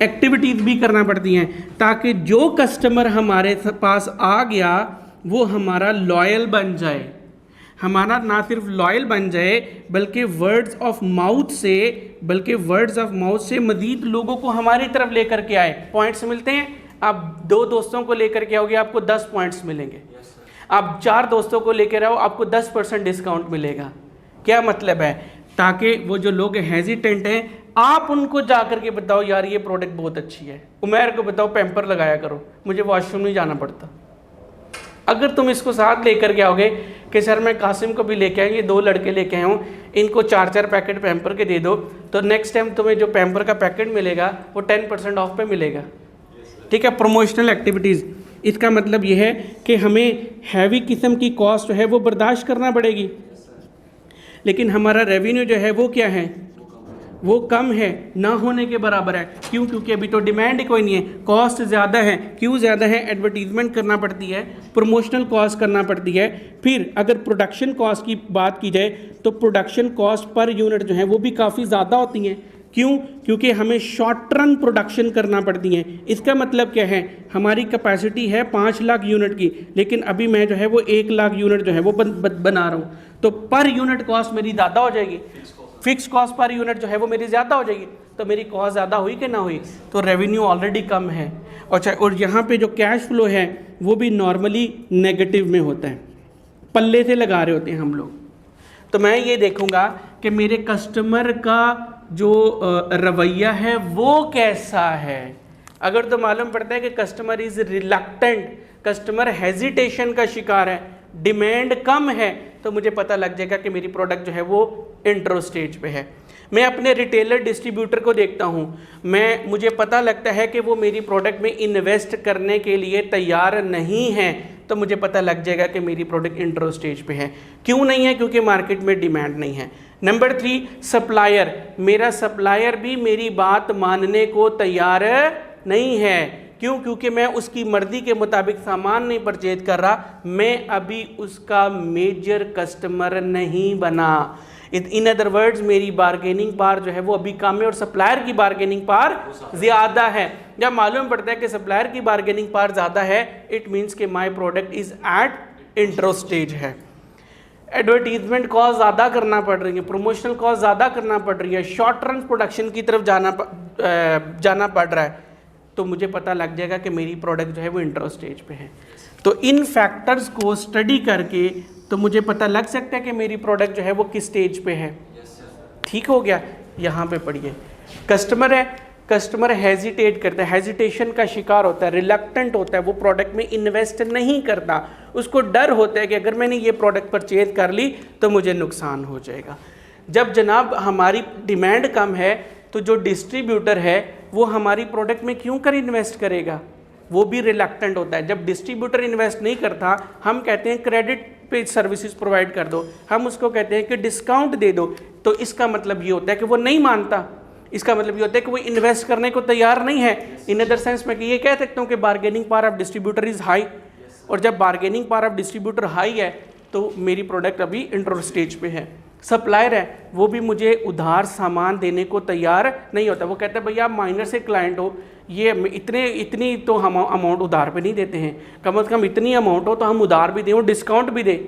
एक्टिविटीज़ भी करना पड़ती हैं ताकि जो कस्टमर हमारे पास आ गया वो हमारा लॉयल बन जाए। हमारा ना सिर्फ लॉयल बन जाए बल्कि वर्ड्स ऑफ माउथ से मज़ीद लोगों को हमारी तरफ लेकर के आए। पॉइंट्स मिलते हैं। आप 2 दोस्तों को लेकर के आओगे आपको 10 पॉइंट्स मिलेंगे। आप 4 दोस्तों को लेकर आओ आपको 10% डिस्काउंट मिलेगा। क्या मतलब है? ताकि वो जो लोग हेजिटेंट हैं आप उनको जा कर के बताओ यार ये प्रोडक्ट बहुत अच्छी है। उमैर को बताओ पैम्पर लगाया करो, मुझे वॉशरूम नहीं जाना पड़ता। अगर तुम इसको साथ लेकर के आओगे कि सर मैं कासिम को भी लेके आएंगे, 2 लड़के लेके आए हूँ, इनको 4-4 पैकेट पैम्पर के दे दो, तो नेक्स्ट टाइम तुम्हें जो पैम्पर का पैकेट मिलेगा वो 10% ऑफ पे मिलेगा। ठीक है। प्रमोशनल एक्टिविटीज़, इसका मतलब ये है कि हमें हैवी किस्म की कॉस्ट जो है वो बर्दाश्त करना पड़ेगी, लेकिन हमारा रेवेन्यू जो है वो क्या है, वो कम है, ना होने के बराबर है। क्यों? क्योंकि अभी तो डिमांड ही कोई नहीं है, कॉस्ट ज़्यादा है। क्यों ज़्यादा है? एडवर्टीज़मेंट करना पड़ती है, प्रमोशनल कॉस्ट करना पड़ती है। फिर अगर प्रोडक्शन कॉस्ट की बात की जाए तो प्रोडक्शन कॉस्ट पर यूनिट जो है वो भी काफ़ी ज़्यादा होती हैं। क्यों? क्योंकि हमें शॉर्ट रन प्रोडक्शन करना पड़ती है। इसका मतलब क्या है? हमारी कैपेसिटी है 5 लाख यूनिट की, लेकिन अभी मैं जो है वो 1 लाख यूनिट जो है वो बना रहा हूँ, तो पर यूनिट कॉस्ट मेरी ज़्यादा हो जाएगी। फिक्स कॉस्ट पर यूनिट जो है वो मेरी ज़्यादा हो जाएगी, तो मेरी कॉस्ट ज़्यादा हुई कि ना हुई, तो रेवेन्यू ऑलरेडी कम है। और यहाँ पे जो कैश फ्लो है वो भी नॉर्मली नेगेटिव में होता है, पल्ले से लगा रहे होते हैं हम लोग। तो मैं ये देखूँगा कि मेरे कस्टमर का जो रवैया है वो कैसा है। अगर तो मालूम पड़ता है कि customer is reluctant, customer hesitation का शिकार है, डिमांड कम है, तो मुझे पता लग जाएगा कि मेरी प्रोडक्ट जो है वो इंट्रो स्टेज पे है। मैं अपने रिटेलर डिस्ट्रीब्यूटर को देखता हूँ, मुझे पता लगता है कि वो मेरी प्रोडक्ट में इन्वेस्ट करने के लिए तैयार नहीं है, तो मुझे पता लग जाएगा कि मेरी प्रोडक्ट इंट्रो स्टेज पे है। क्यों नहीं है? क्योंकि मार्केट में डिमांड नहीं है। Number 3, supplier. मेरा सप्लायर भी मेरी बात मानने को तैयार नहीं है। क्यों? क्योंकि मैं उसकी मर्जी के मुताबिक सामान नहीं परचेज कर रहा, मैं अभी उसका मेजर कस्टमर नहीं बना। इन अदर वर्ड्स मेरी बार्गेनिंग पावर जो है वो अभी कम है और सप्लायर की बार्गेनिंग पावर ज़्यादा है। जब मालूम पड़ता है कि सप्लायर की बार्गेनिंग पावर ज़्यादा है, इट मीन्स कि my product is at intro stage है। एडवर्टीजमेंट कॉस्ट ज़्यादा करना पड़ रही है, प्रमोशनल कॉस्ट ज़्यादा करना पड़ रही है, शॉर्ट रन प्रोडक्शन की तरफ जाना पड़ रहा है, तो मुझे पता लग जाएगा कि मेरी प्रोडक्ट जो है वो इंट्रो स्टेज पे है। तो इन फैक्टर्स को स्टडी करके तो मुझे पता लग सकता है कि मेरी प्रोडक्ट जो है वो किस स्टेज पे है। ठीक हो गया। यहाँ पे पढ़िए, कस्टमर है, कस्टमर हेजिटेट करता है, हेजिटेशन का शिकार होता है, रिलक्टेंट होता है, वो प्रोडक्ट में इन्वेस्ट नहीं करता, उसको डर होता है कि अगर मैंने ये प्रोडक्ट परचेज कर ली तो मुझे नुकसान हो जाएगा। जब जनाब हमारी डिमांड कम है तो जो डिस्ट्रीब्यूटर है वो हमारी प्रोडक्ट में क्यों कर इन्वेस्ट करेगा, वो भी रिलक्टेंट होता है। जब डिस्ट्रीब्यूटर इन्वेस्ट नहीं करता, हम कहते हैं क्रेडिट पे सर्विसेज प्रोवाइड कर दो, हम उसको कहते हैं कि डिस्काउंट दे दो, तो इसका मतलब ये होता है कि वो नहीं मानता, इसका मतलब ये होता है कि वो इन्वेस्ट करने को तैयार नहीं है। इन अदर सेंस मैं ये कह सकता हूँ कि bargaining power of distributor is high, और जब bargaining power of distributor high है तो मेरी प्रोडक्ट अभी इंट्रो स्टेज पे है। सप्लायर है वो भी मुझे उधार सामान देने को तैयार नहीं होता, वो कहता है भैया आप माइनर से क्लाइंट हो, ये इतनी तो हम अमाउंट उधार पे नहीं देते हैं, कम से कम इतनी अमाउंट हो तो हम उधार भी दें और डिस्काउंट भी दें।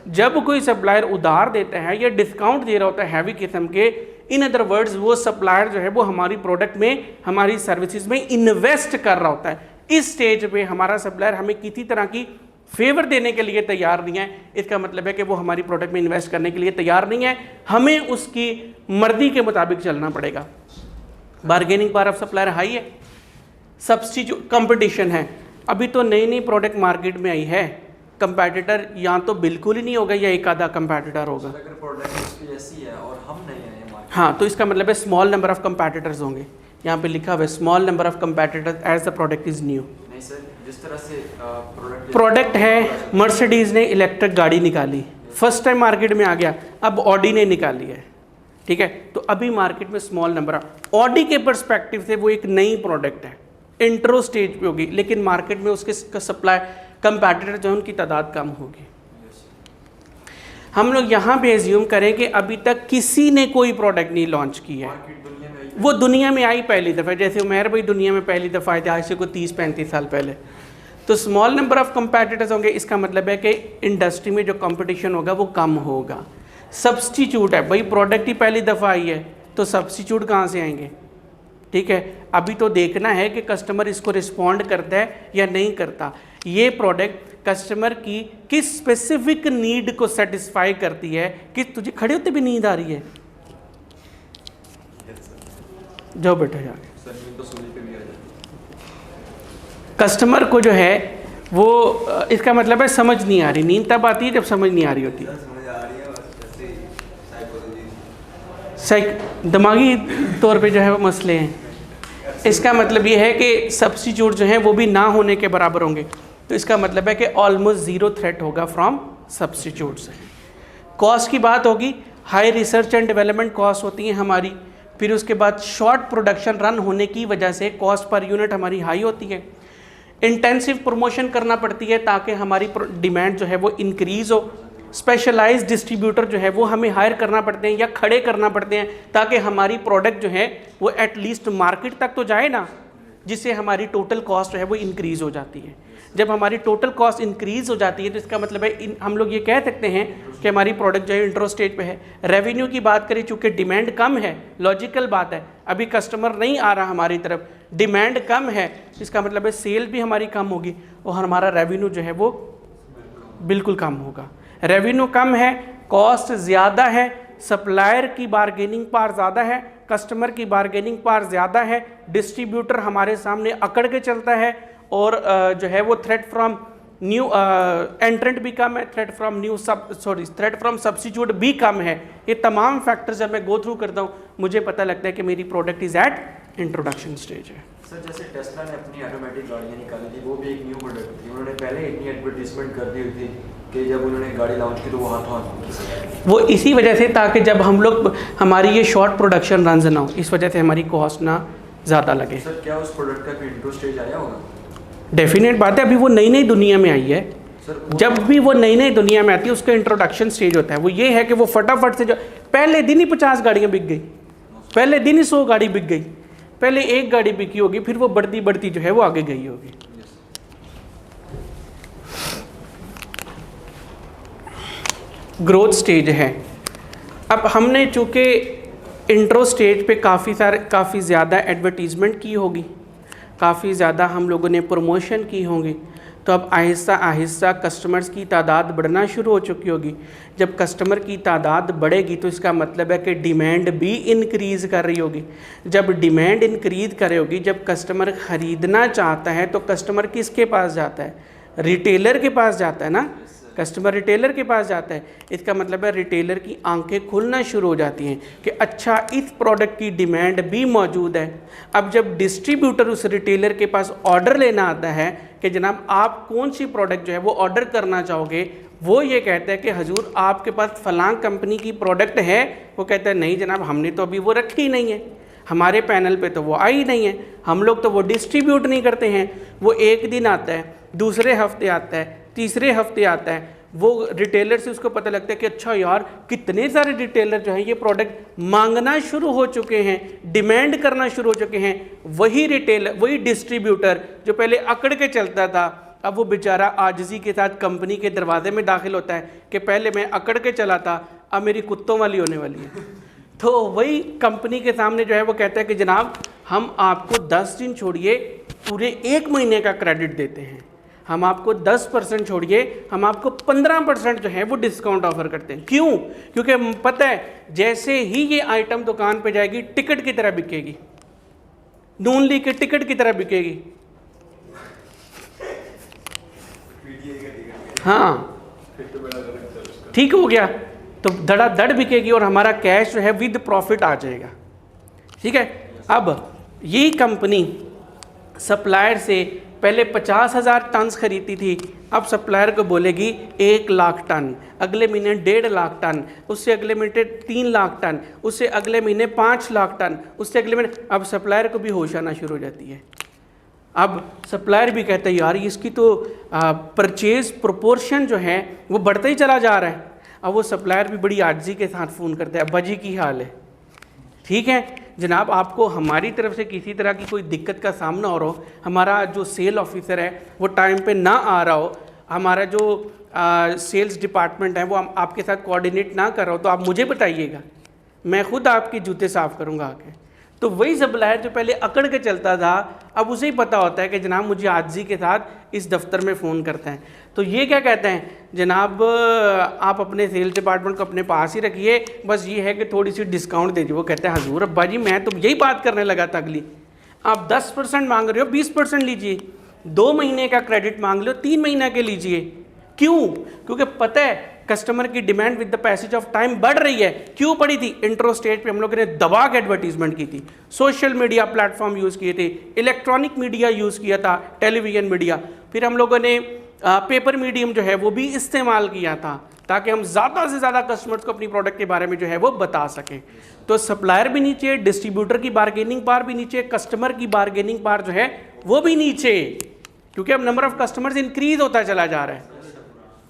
जब कोई सप्लायर उधार देता है या डिस्काउंट दे रहा होता है हैवी किस्म के, इन अदर वर्ड्स वो सप्लायर जो है वो हमारी प्रोडक्ट में, हमारी सर्विसेज में इन्वेस्ट कर रहा होता है। इस स्टेज पे हमारा सप्लायर हमें किसी तरह की फेवर देने के लिए तैयार नहीं है, इसका मतलब है कि वो हमारी प्रोडक्ट में इन्वेस्ट करने के लिए तैयार नहीं है, हमें उसकी मर्जी के मुताबिक चलना पड़ेगा। Bargaining power of supplier high है। सब्स्टिट्यूट कंपटीशन है, अभी तो नई नई प्रोडक्ट मार्केट में आई है, कंपैटिटर या तो बिल्कुल ही नहीं होगा या एक आधा कंपैटिटर होगा। अगर प्रोडक्ट उसकी ऐसी है और हम नहीं आए मार्केट, हाँ, तो इसका मतलब है स्मॉल नंबर ऑफ कंपैटिटर्स होंगे। यहाँ पे लिखा हुआ है small number of competitors as the product is new. नहीं सर, जिस तरह से प्रोडक्ट है, मर्सिडीज़ ने इलेक्ट्रिक गाड़ी निकाली, फर्स्ट टाइम मार्केट में आ गया, अब ऑडी ने निकाली है, ठीक है, तो अभी मार्केट में स्मॉल नंबर ऑफ, ऑडी के पर्सपेक्टिव से वो एक नई प्रोडक्ट है, इंट्रो स्टेज पे होगी, लेकिन मार्केट में उसके सप्लाई कंपैटिटर जो है उनकी तादाद कम होगी। हम लोग यहाँ पे एज्यूम करें कि अभी तक किसी ने कोई प्रोडक्ट नहीं लॉन्च की है, वो दुनिया में आई पहली दफ़ा, जैसे उमेर भाई दुनिया में पहली दफ़ा आए थे आज से कोई 30-35 साल पहले, तो स्मॉल नंबर ऑफ कंपैटिटर्स होंगे। इसका मतलब है कि इंडस्ट्री में जो कंपटीशन होगा वो कम होगा। सब्स्टिट्यूट है, भाई प्रोडक्ट ही पहली दफ़ा आई है तो सब्स्टिट्यूट कहाँ से आएंगे, ठीक है, अभी तो देखना है कि कस्टमर इसको रिस्पॉन्ड करता है या नहीं करता। ये प्रोडक्ट कस्टमर की किस स्पेसिफिक नीड को सेटिस्फाई करती है कि तुझे खड़े होते भी नींद आ रही है, जाओ बैठो जाके। कस्टमर को जो है वो इसका मतलब है समझ नहीं आ रही, नींद तब आती है जब समझ नहीं आ रही होती, समझ आ रही है बस, ऐसे ही साइकोलॉजी दिमागी तौर पे जो है वो मसले हैं। इसका मतलब ये है कि सब्स्टिट्यूट जो हैं वो भी ना होने के बराबर होंगे, तो इसका मतलब है कि ऑलमोस्ट ज़ीरो थ्रेट होगा फ्रॉम सब्स्टिट्यूट्स। कॉस्ट की बात होगी, high research and development cost होती हैं हमारी, फिर उसके बाद शॉर्ट प्रोडक्शन रन होने की वजह से कॉस्ट पर यूनिट हमारी हाई होती है। इंटेंसिव प्रमोशन करना पड़ती है ताकि हमारी डिमांड जो है वो इंक्रीज़ हो। स्पेशलाइज्ड डिस्ट्रीब्यूटर जो है वो हमें हायर करना पड़ते हैं या खड़े करना पड़ते हैं ताकि हमारी प्रोडक्ट जो है वो एटलीस्ट मार्केट तक तो जाए ना, जिससे हमारी टोटल कॉस्ट जो है वो इंक्रीज़ हो जाती है। जब हमारी टोटल कॉस्ट इंक्रीज़ हो जाती है तो इसका मतलब है हम लोग ये कह सकते हैं कि हमारी प्रोडक्ट जो है इंट्रो स्टेज पे है। रेवेन्यू की बात करें, चूँकि डिमांड कम है, लॉजिकल बात है, अभी कस्टमर नहीं आ रहा हमारी तरफ, डिमांड कम है, इसका मतलब है सेल भी हमारी कम होगी और हमारा रेवेन्यू जो है वो बिल्कुल कम होगा। रेवेन्यू कम है, कॉस्ट ज़्यादा है, सप्लायर की बारगेनिंग पावर ज़्यादा है, कस्टमर की बारगेनिंग पावर ज़्यादा है, डिस्ट्रीब्यूटर हमारे सामने अकड़ के चलता है और जो है वो थ्रेट फ्रॉम न्यू एंट्रेंट भी कम है, थ्रेट फ्रॉम सब्स्टिट्यूट भी कम है। ये तमाम फैक्टर्स जब मैं गो थ्रू करता हूँ मुझे पता लगता है कि मेरी product is at introduction stage है। सर जैसे टेस्ला ने अपनी ऑटोमेटिक गाड़ियाँ निकाली थी, वो भी एक न्यू प्रोडक्ट थी, उन्होंने पहले इतनी एडवर्टीजमेंट कर दी हुई थी कि जब उन्होंने गाड़ी लॉन्च की तो वो हाथों हाथ, वो इसी वजह से ताकि जब हम लोग हमारी ये शॉर्ट प्रोडक्शन रन ना हो, इस वजह से हमारी कॉस्ट ना ज़्यादा लगे। सर क्या उस प्रोडक्ट का कोई इंट्रो स्टेज आया होगा? डेफिनेट बात है, अभी वो नई नई दुनिया में आई है, जब भी वो नई नई दुनिया में आती है उसका इंट्रोडक्शन स्टेज होता है। वो ये है कि वो फटाफट से जो पहले दिन ही 50 गाड़ियाँ बिक गई, पहले दिन ही 100 गाड़ी बिक गई, पहले एक गाड़ी बिकी होगी, फिर वो बढ़ती बढ़ती जो है वो आगे गई होगी। ग्रोथ स्टेज है। अब हमने चूँकि इंट्रो स्टेज पे काफ़ी ज़्यादा एडवर्टीज़मेंट की होगी, काफ़ी ज़्यादा हम लोगों ने प्रमोशन की होंगी, तो अब आहिस्ता आहिस्ता कस्टमर्स की तादाद बढ़ना शुरू हो चुकी होगी। जब कस्टमर की तादाद बढ़ेगी तो इसका मतलब है कि डिमांड भी इंक्रीज़ कर रही होगी। जब डिमांड इंक्रीज़ कर रही होगी, जब कस्टमर ख़रीदना चाहता है तो कस्टमर किसके पास जाता है? रिटेलर के पास जाता है ना। कस्टमर रिटेलर के पास जाता है। इसका मतलब है रिटेलर की आंखें खुलना शुरू हो जाती हैं कि अच्छा इस प्रोडक्ट की डिमांड भी मौजूद है। अब जब डिस्ट्रीब्यूटर उस रिटेलर के पास ऑर्डर लेना आता है कि जनाब आप कौन सी प्रोडक्ट जो है वो ऑर्डर करना चाहोगे, वो ये कहता है कि हजूर आपके पास फ़लाँ कंपनी की प्रोडक्ट है। वो कहता है नहीं जनाब हमने तो अभी वो रखी ही नहीं है, हमारे पैनल पे तो वो आई नहीं है, हम लोग तो वो डिस्ट्रीब्यूट नहीं करते हैं। वो एक दिन आता है, दूसरे हफ्ते आता है, तीसरे हफ्ते आता है, वो रिटेलर से उसको पता लगता है कि अच्छा यार कितने सारे रिटेलर जो हैं ये प्रोडक्ट मांगना शुरू हो चुके हैं, डिमांड करना शुरू हो चुके हैं। वही रिटेलर, वही डिस्ट्रीब्यूटर जो पहले अकड़ के चलता था, अब वो बेचारा आजिज़ी के साथ कंपनी के दरवाजे में दाखिल होता है कि पहले मैं अकड़ के चला था, अब मेरी कुत्तों वाली होने वाली है। तो वही कंपनी के सामने जो है वो कहता है कि जनाब हम आपको 10 दिन छोड़िए पूरे 1 महीने का क्रेडिट देते हैं, हम आपको 10% छोड़िए हम आपको 15% जो है वो डिस्काउंट ऑफर करते हैं। क्यों? क्योंकि पता है जैसे ही ये आइटम दुकान पे जाएगी टिकट की तरह बिकेगी, नून लीग के टिकट की तरह बिकेगी। हाँ ठीक हो गया, तो धड़ाधड़ बिकेगी और हमारा कैश जो है विद प्रॉफिट आ जाएगा। ठीक है। अब यही कंपनी सप्लायर से पहले 50,000 टन खरीदती थी, अब सप्लायर को बोलेगी 1 लाख टन, अगले महीने 1.5 लाख टन, उससे अगले महीने 3 लाख टन, उससे अगले महीने 5 लाख टन, उससे अगले महीने। अब सप्लायर को भी होश आना शुरू हो जाती है। अब सप्लायर भी कहता है यार इसकी तो परचेज प्रोपोर्शन जो है वो बढ़ता ही चला जा रहा है। अब वो सप्लायर भी बड़ी आजिज़ी के साथ फ़ोन करता है, अब्बा जी की हाल है, ठीक है जनाब आपको हमारी तरफ से किसी तरह की कोई दिक्कत का सामना हो रहा हो, हमारा जो सेल ऑफिसर है वो टाइम पे ना आ रहा हो, हमारा जो सेल्स डिपार्टमेंट है वो आपके साथ कोऑर्डिनेट ना कर रहा हो, तो आप मुझे बताइएगा, मैं खुद आपके जूते साफ़ करूँगा आके। तो वही सप्लायर जो पहले अकड़ के चलता था अब उसे ही पता होता है कि जनाब मुझे आजिज़ी के साथ इस दफ्तर में फ़ोन करते हैं। तो ये क्या कहते हैं, जनाब आप अपने सेल्स डिपार्टमेंट को अपने पास ही रखिए, बस ये है कि थोड़ी सी डिस्काउंट दे दीजिए। वो कहते हैं हजूर अब्बा जी मैं तो यही बात करने लगा था अगली, आप 10% मांग रहे हो 20% लीजिए, 2 महीने का क्रेडिट मांग लो 3 महीने के लीजिए। क्यों? क्योंकि पता है कस्टमर की demand with the passage of time बढ़ रही है। क्यों बढ़ी थी? इंट्रो स्टेज पे हम लोगों ने दबा के एडवर्टीजमेंट की थी, सोशल मीडिया प्लेटफॉर्म यूज़ किए थे, इलेक्ट्रॉनिक मीडिया यूज़ किया था, टेलीविज़न मीडिया, फिर हम लोगों ने पेपर मीडियम जो है वो भी इस्तेमाल किया था ताकि हम ज़्यादा से ज़्यादा कस्टमर्स को अपनी प्रोडक्ट के बारे में जो है वो बता सकें। तो सप्लायर भी नीचे, डिस्ट्रीब्यूटर की बार्गेनिंग पावर भी नीचे, कस्टमर की बार्गेनिंग पावर जो है वो भी नीचे, क्योंकि अब नंबर ऑफ कस्टमर्स इंक्रीज होता चला जा रहा है।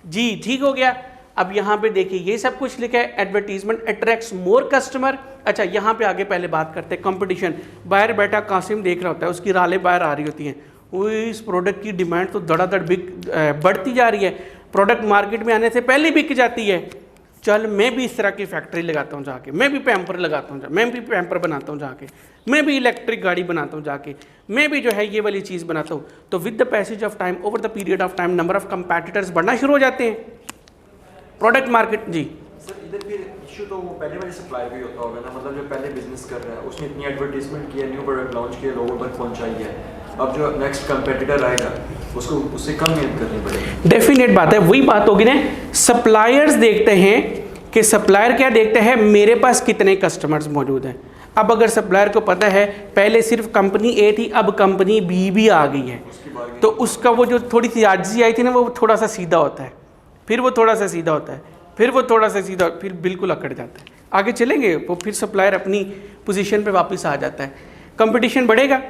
जी ठीक हो गया। अब यहाँ पे देखिए ये सब कुछ लिखा है, एडवर्टीजमेंट अट्रैक्ट्स मोर कस्टमर। अच्छा यहाँ पे आगे पहले बात करते हैं कंपटीशन। बाहर बैठा कासिम देख रहा होता है, उसकी रालें बाहर आ रही होती हैं, वो इस प्रोडक्ट की डिमांड तो धड़ाधड़ बढ़ती जा रही है, प्रोडक्ट मार्केट में आने से पहले बिक जाती है, चल मैं भी इस तरह की फैक्ट्री लगाता हूँ जाके, मैं भी पैम्पर लगाता हूँ, मैं भी पैम्पर बनाता हूँ जाके, मैं भी इलेक्ट्रिक गाड़ी बनाता हूँ जाके, मैं भी जो है ये वाली चीज़ बनाता हूँ। तो with the passage of time, over the period of time, number of competitors बढ़ना शुरू हो जाते हैं प्रोडक्ट मार्केट। जी सर इधर फिर इशू तो वो पहले वाले सप्लायर भी होता होगा ना, मतलब जो पहले बिजनेस कर रहा है उसने इतनी एडवर्टीजमेंट किया, न्यू प्रोडक्ट लॉन्च किया, लोगों तक पहुंचाई है, अब जो नेक्स्ट कंपेटिटर आएगा उसको उससे कम मेहनत करनी पड़ेगी। डेफिनेट बात है, वही बात होगी ना। सप्लायर्स देखते हैं कि सप्लायर क्या देखते हैं, मेरे पास कितने कस्टमर्स मौजूद हैं। अब अगर सप्लायर को पता है पहले सिर्फ कंपनी ए थी, अब कंपनी बी भी आ गई है, तो उसका वो जो थोड़ी सी आजिज़ी आई थी ना वो थोड़ा सा सीधा होता है, फिर वो थोड़ा सा सीधा होता है, फिर वो थोड़ा सा सीधा, फिर बिल्कुल अकड़ जाता है। आगे चलेंगे वो फिर सप्लायर अपनी पोजीशन पे वापस आ जाता है। कंपटीशन बढ़ेगा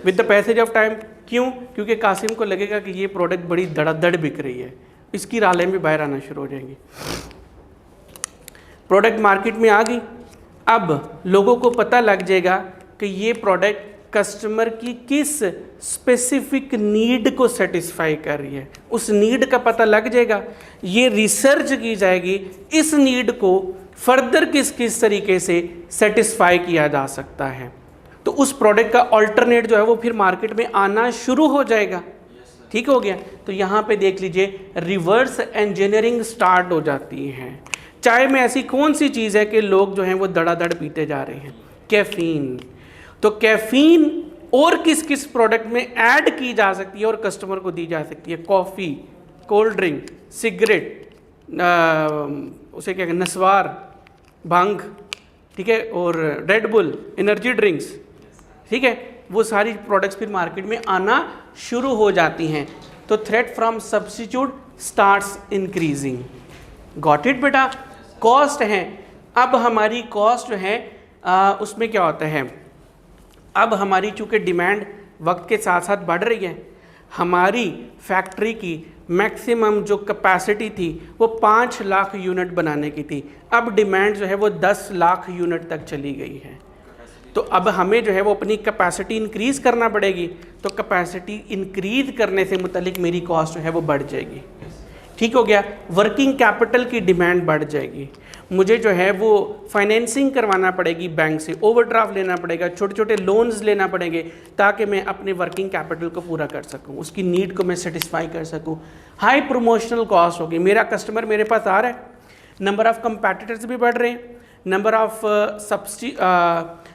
with the passage of time. क्यों? क्योंकि कासिम को लगेगा कि ये प्रोडक्ट बड़ी धड़ाधड़ बिक रही है, इसकी रालें भी बाहर आना शुरू हो जाएंगी। प्रोडक्ट मार्केट में आ गई, अब लोगों को पता लग जाएगा कि ये प्रोडक्ट कस्टमर की किस स्पेसिफिक नीड को सेटिस्फाई कर रही है, उस नीड का पता लग जाएगा। ये रिसर्च की जाएगी इस नीड को फर्दर किस किस तरीके से सेटिस्फाई किया जा सकता है, तो उस प्रोडक्ट का ऑल्टरनेट जो है वो फिर मार्केट में आना शुरू हो जाएगा। ठीक हो गया। तो यहाँ पे देख लीजिए रिवर्स इंजीनियरिंग स्टार्ट हो जाती है। चाय में ऐसी कौन सी चीज़ है कि लोग जो हैं वो धड़ाधड़ पीते जा रहे हैं? कैफीन। तो कैफीन और किस किस प्रोडक्ट में ऐड की जा सकती है और कस्टमर को दी जा सकती है? कॉफ़ी, कोल्ड ड्रिंक, सिगरेट, उसे क्या कहते हैं, नस्वार, भांग, ठीक है, और रेड बुल, एनर्जी ड्रिंक्स, ठीक है, वो सारी प्रोडक्ट्स फिर मार्केट में आना शुरू हो जाती हैं। तो threat from substitute starts increasing. Got it बेटा? कॉस्ट है। अब हमारी कॉस्ट जो है उसमें क्या होता है, अब हमारी चूँकि डिमांड वक्त के साथ साथ बढ़ रही है, हमारी फैक्ट्री की मैक्सिमम जो कैपेसिटी थी वो 5 लाख यूनिट बनाने की थी, अब डिमांड जो है वो 10 लाख यूनिट तक चली गई है। तो अब हमें जो है वो अपनी कैपेसिटी इंक्रीज़ करना पड़ेगी। तो कैपेसिटी इंक्रीज़ करने से मुतलिक मेरी कॉस्ट जो है वो बढ़ जाएगी। ठीक हो गया। वर्किंग कैपिटल की डिमांड बढ़ जाएगी, मुझे जो है वो फाइनेंसिंग करवाना पड़ेगी, बैंक से ओवरड्राफ्ट लेना पड़ेगा, छोटे छोटे लोन्स लेना पड़ेंगे ताकि मैं अपने वर्किंग कैपिटल को पूरा कर सकूं, उसकी नीड को मैं सेटिस्फाई कर सकूं। हाई प्रमोशनल कॉस्ट होगी, मेरा कस्टमर मेरे पास आ रहा है, नंबर ऑफ़ कंपैटिटर्स भी बढ़ रहे हैं, नंबर ऑफ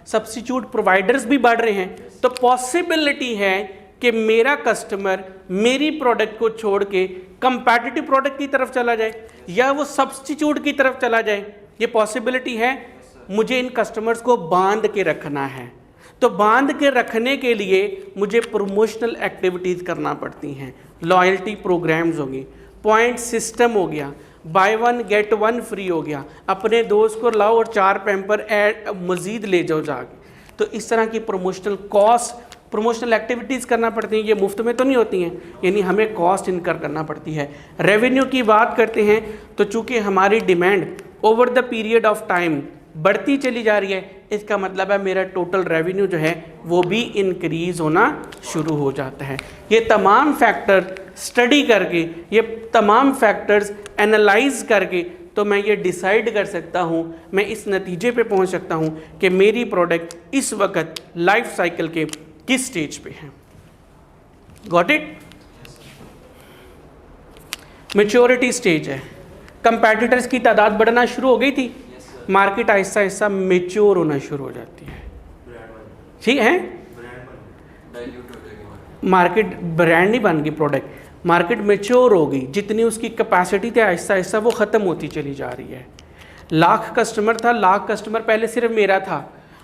सब्स्टिट्यूट प्रोवाइडर्स भी बढ़ रहे हैं। तो पॉसिबिलिटी है कि मेरा कस्टमर मेरी प्रोडक्ट को छोड़ के कंपैटिटिव प्रोडक्ट की तरफ चला जाए या वो सब्स्टिट्यूट की तरफ चला जाए, ये पॉसिबिलिटी है। मुझे इन कस्टमर्स को बांध के रखना है, तो बांध के रखने के लिए मुझे प्रमोशनल एक्टिविटीज़ करना पड़ती हैं, लॉयल्टी प्रोग्राम्स होंगी, पॉइंट सिस्टम हो गया, बाय 1 गेट 1 फ्री हो गया, अपने दोस्त को लाओ और 4 पैम्पर ऐड मज़ीद ले जाओ जाके। तो इस तरह की प्रमोशनल कॉस्ट, प्रमोशनल एक्टिविटीज़ करना पड़ती हैं, ये मुफ्त में तो नहीं होती हैं, यानी हमें कॉस्ट इनकर करना पड़ती है। रेवेन्यू की बात करते हैं तो चूँकि हमारी demand over the period of time बढ़ती चली जा रही है, इसका मतलब है मेरा टोटल रेवेन्यू जो है वो भी इंक्रीज़ होना शुरू हो जाता है। ये तमाम फैक्टर स्टडी करके, ये तमाम फैक्टर्स एनालाइज करके तो मैं ये डिसाइड कर सकता हूँ, मैं इस नतीजे पे पहुँच सकता हूँ कि मेरी प्रोडक्ट इस वक्त लाइफ साइकिल के किस स्टेज पे है। Got it? मैच्योरिटी स्टेज है, कंपैटिटर्स की तादाद बढ़ना शुरू हो गई थी, मार्केट आहिस्ता आहिस्ता मेच्योर होना शुरू हो जाती है। ठीक है, मार्केट ब्रांड नहीं बन गई, प्रोडक्ट मार्केट मेच्योर हो गई, जितनी उसकी कैपेसिटी थी आहिस्ता आहिस्ता वो ख़त्म होती चली जा रही है। लाख कस्टमर था, लाख कस्टमर पहले सिर्फ मेरा था,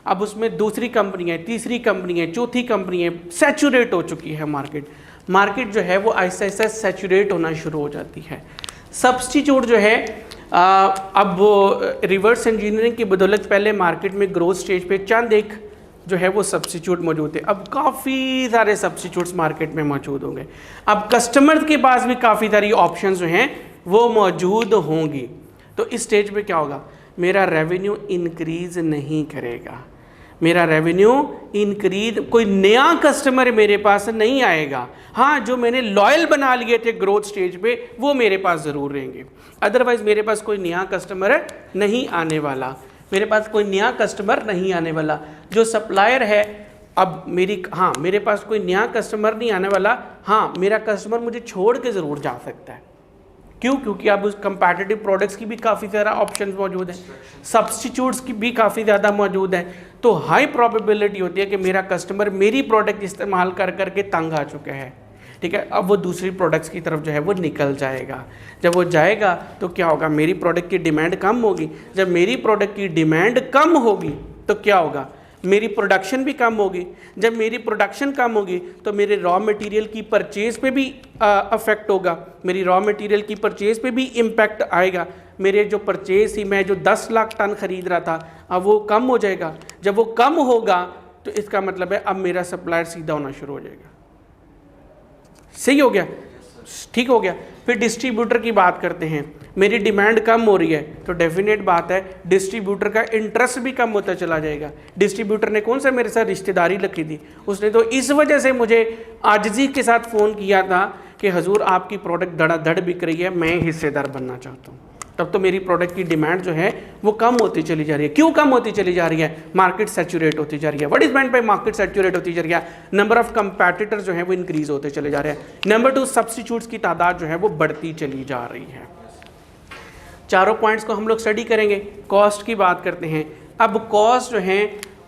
अब उसमें दूसरी कंपनी है, तीसरी कंपनी है, चौथी कंपनी है, सैचुरेट हो चुकी है मार्केट। मार्केट जो है वो आहिस्ता आहिस्ता सैचुरेट होना शुरू हो जाती है। सब्स्टिट्यूट जो है अब वो रिवर्स इंजीनियरिंग की बदौलत पहले मार्केट में ग्रोथ स्टेज पे चंद एक जो है वो सब्स्टिट्यूट मौजूद थे, अब काफ़ी सारे सब्स्टिट्यूट्स मार्केट में मौजूद होंगे। अब कस्टमर के पास भी काफ़ी सारी ऑप्शंस जो हैं वो मौजूद होंगी। तो इस स्टेज पे क्या होगा, मेरा रेवेन्यू इंक्रीज़ नहीं करेगा, मेरा रेवेन्यू इंक्रीज, कोई नया कस्टमर मेरे पास नहीं आएगा। हाँ, जो मैंने लॉयल बना लिए थे ग्रोथ स्टेज पे वो मेरे पास ज़रूर रहेंगे, अदरवाइज़ मेरे पास कोई नया कस्टमर नहीं आने वाला, मेरे पास कोई नया कस्टमर नहीं आने वाला। जो सप्लायर है अब मेरी, हाँ मेरे पास कोई नया कस्टमर नहीं आने वाला, हाँ मेरा कस्टमर मुझे छोड़ के ज़रूर जा सकता है। क्यों? क्योंकि अब उस कंपैटिटिव प्रोडक्ट्स की भी काफ़ी सारा ऑप्शंस मौजूद हैं, सब्स्टिट्यूट्स की भी काफ़ी ज़्यादा मौजूद हैं। तो हाई प्रोबेबिलिटी होती है कि मेरा कस्टमर मेरी प्रोडक्ट इस्तेमाल कर करके तंग आ चुका है, ठीक है, अब वो दूसरी प्रोडक्ट्स की तरफ जो है वो निकल जाएगा। जब वो जाएगा तो क्या होगा, मेरी प्रोडक्ट की डिमांड कम होगी। जब मेरी प्रोडक्ट की डिमांड कम होगी तो क्या होगा, मेरी प्रोडक्शन भी कम होगी। जब मेरी प्रोडक्शन कम होगी तो मेरे रॉ मटेरियल की परचेज़ पे भी अफेक्ट होगा, मेरी रॉ मटेरियल की परचेज़ पे भी इम्पैक्ट आएगा। मेरे जो परचेज़ ही, मैं जो 10 लाख टन ख़रीद रहा था अब वो कम हो जाएगा। जब वो कम होगा तो इसका मतलब है अब मेरा सप्लायर सीधा होना शुरू हो जाएगा। सही हो गया, ठीक हो गया। फिर डिस्ट्रीब्यूटर की बात करते हैं, मेरी डिमांड कम हो रही है तो डेफिनेट बात है डिस्ट्रीब्यूटर का इंटरेस्ट भी कम होता चला जाएगा। डिस्ट्रीब्यूटर ने कौन सा मेरे साथ रिश्तेदारी रखी थी, उसने तो इस वजह से मुझे आजिज़ी के साथ फ़ोन किया था कि हजूर आपकी प्रोडक्ट धड़ाधड़ बिक रही है, मैं हिस्सेदार बनना चाहता हूँ। तब तो मेरी प्रोडक्ट की डिमांड जो है वो कम होती चली जा रही है। क्यों कम होती चली जा रही है? मार्केट सैचुरेट होती जा रही है। What is meant by market saturate होती जा रही है? नंबर ऑफ कंपैटिटर्स जो है वो इंक्रीज होते चले जा रहे हैं। नंबर 2, सब्स्टिट्यूट्स की तादाद जो है वो बढ़ती चली जा रही है। चारों पॉइंट्स को हम लोग स्टडी करेंगे। कॉस्ट की बात करते हैं। अब कॉस्ट जो है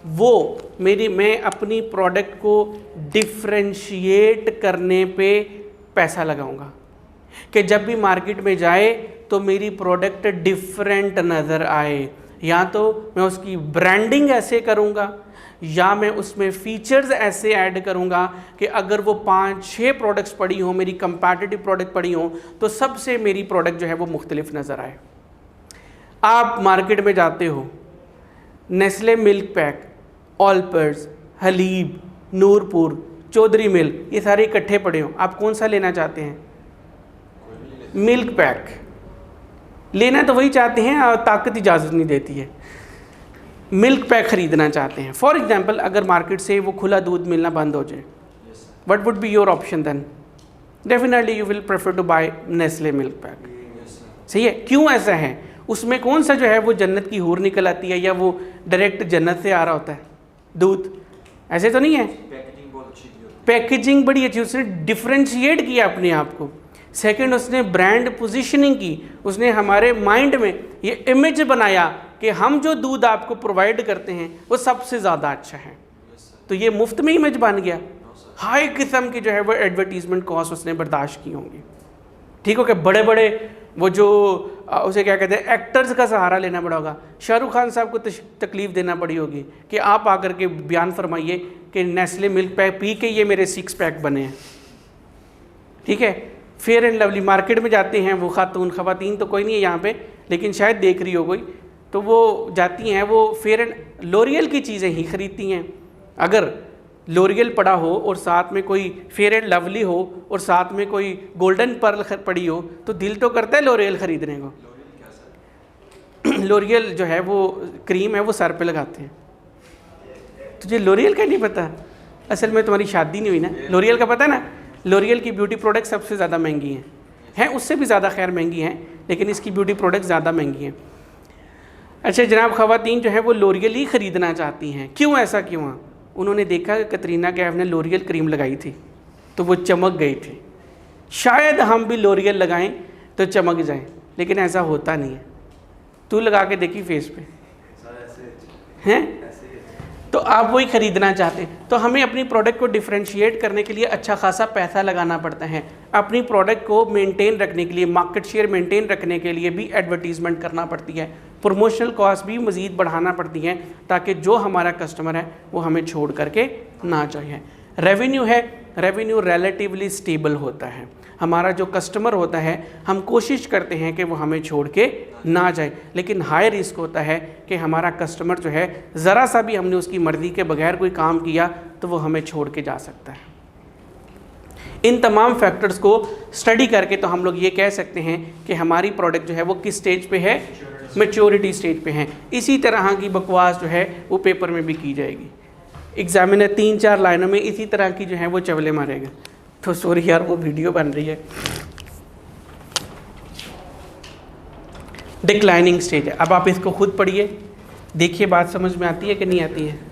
वो मैं अपनी प्रोडक्ट को डिफ्रेंशिएट करने पे पैसा लगाऊंगा कि जब भी मार्केट में जाए तो मेरी प्रोडक्ट डिफरेंट नज़र आए। या तो मैं उसकी ब्रांडिंग ऐसे करूंगा या मैं उसमें फीचर्स ऐसे ऐड करूंगा कि अगर वो 5-6 प्रोडक्ट्स पड़ी हों, मेरी कंपैटिटिव प्रोडक्ट पड़ी हों, तो सबसे मेरी प्रोडक्ट जो है वो मुख्तलिफ नज़र आए। आप मार्केट में जाते हो, Nestle milk pack, Olpers, Haleeb, Nurpur, Chaudhry milk, ये सारे इकट्ठे पड़े हों, आप कौन सा लेना चाहते हैं? मिल्क पैक लेना तो वही चाहते हैं और ताकत इजाज़त नहीं देती है। मिल्क पैक ख़रीदना चाहते हैं। फॉर एग्जांपल, अगर मार्केट से वो खुला दूध मिलना बंद हो जाए, what would be your option then? Definitely you will prefer to buy Nestle milk pack. सही है। क्यों ऐसा है? उसमें कौन सा जो है वो जन्नत की हूर निकल आती है या वो डायरेक्ट जन्नत से आ रहा होता है दूध? ऐसे तो नहीं है। पैकेजिंग बड़ी अच्छी, उसने डिफ्रेंशिएट किया अपने आप को। सेकंड, उसने ब्रांड पोजीशनिंग की, उसने हमारे माइंड में ये इमेज बनाया कि हम जो दूध आपको प्रोवाइड करते हैं वो सबसे ज़्यादा अच्छा है। तो ये मुफ्त में इमेज बन गया। हाई किस्म की जो है वो एडवर्टीजमेंट कॉस्ट उसने बर्दाश्त की होंगी। ठीक हो कि बड़े बड़े वो जो उसे क्या कहते हैं एक्टर्स का सहारा लेना पड़ा होगा। शाहरुख खान साहब को तकलीफ़ देना पड़ी होगी कि आप आकर के बयान फरमाइए कि नेस्ले मिल्क पैक पी के ये मेरे 6 पैक बने हैं। ठीक है। फेयर एंड लवली मार्केट में जाते हैं वो ख़वातीन तो कोई नहीं है यहाँ पे, लेकिन शायद देख रही हो कोई, तो वो जाती हैं, वो फेयर एंड लोरियल की चीज़ें ही ख़रीदती हैं। अगर लोरियल पड़ा हो और साथ में कोई फेयर एंड लवली हो और साथ में कोई गोल्डन पर्ल पड़ी हो तो दिल तो करता है लोरियल ख़रीदने को। लोरियल जो है वो क्रीम है, वो सर पे लगाते हैं। तुझे लोरियल का नहीं पता? असल में तुम्हारी शादी नहीं हुई ना। लोरियल का पता है ना? लोरियल की ब्यूटी प्रोडक्ट सबसे ज़्यादा महंगी हैं, उससे भी ज़्यादा खैर महंगी हैं, लेकिन इसकी ब्यूटी प्रोडक्ट ज़्यादा महंगी हैं। अच्छा जनाब, ख़वातीन जो है वो लोरियल ही ख़रीदना चाहती हैं। क्यों? ऐसा क्यों है? उन्होंने देखा कि कतरीना कैफ ने लोरियल क्रीम लगाई थी तो वो चमक गई थी। शायद हम भी लोरियल लगाएं तो चमक जाएं, लेकिन ऐसा होता नहीं है। तू लगा के देखी फेस पे हैं, तो आप वही ख़रीदना चाहते हैं। तो हमें अपनी प्रोडक्ट को डिफ्रेंशिएट करने के लिए अच्छा खासा पैसा लगाना पड़ता है। अपनी प्रोडक्ट को मेंटेन रखने के लिए, मार्केट शेयर मेंटेन रखने के लिए भी एडवर्टीज़मेंट करना पड़ती है। प्रमोशनल कॉस्ट भी मज़ीद बढ़ाना पड़ती है ताकि जो हमारा कस्टमर है वो हमें छोड़ करके ना जाए। रेवेन्यू है, रेवेन्यू रिलेटिवली स्टेबल होता है। हमारा जो कस्टमर होता है हम कोशिश करते हैं कि वो हमें छोड़ के ना जाए, लेकिन हाई रिस्क होता है कि हमारा कस्टमर जो है ज़रा सा भी हमने उसकी मर्ज़ी के बगैर कोई काम किया तो वो हमें छोड़ के जा सकता है। इन तमाम फैक्टर्स को स्टडी करके तो हम लोग ये कह सकते हैं कि हमारी प्रोडक्ट जो है वो किस स्टेज पे है? मैच्योरिटी स्टेज पे है। इसी तरह की बकवास जो है वो पेपर में भी की जाएगी। एग्जामिनर 3-4 लाइनों में इसी तरह की जो है वो चवले मारेगा। तो सॉरी यार, वो वीडियो बन रही है। डिक्लाइनिंग स्टेज है। अब आप इसको खुद पढ़िए, देखिए बात समझ में आती है कि नहीं आती है।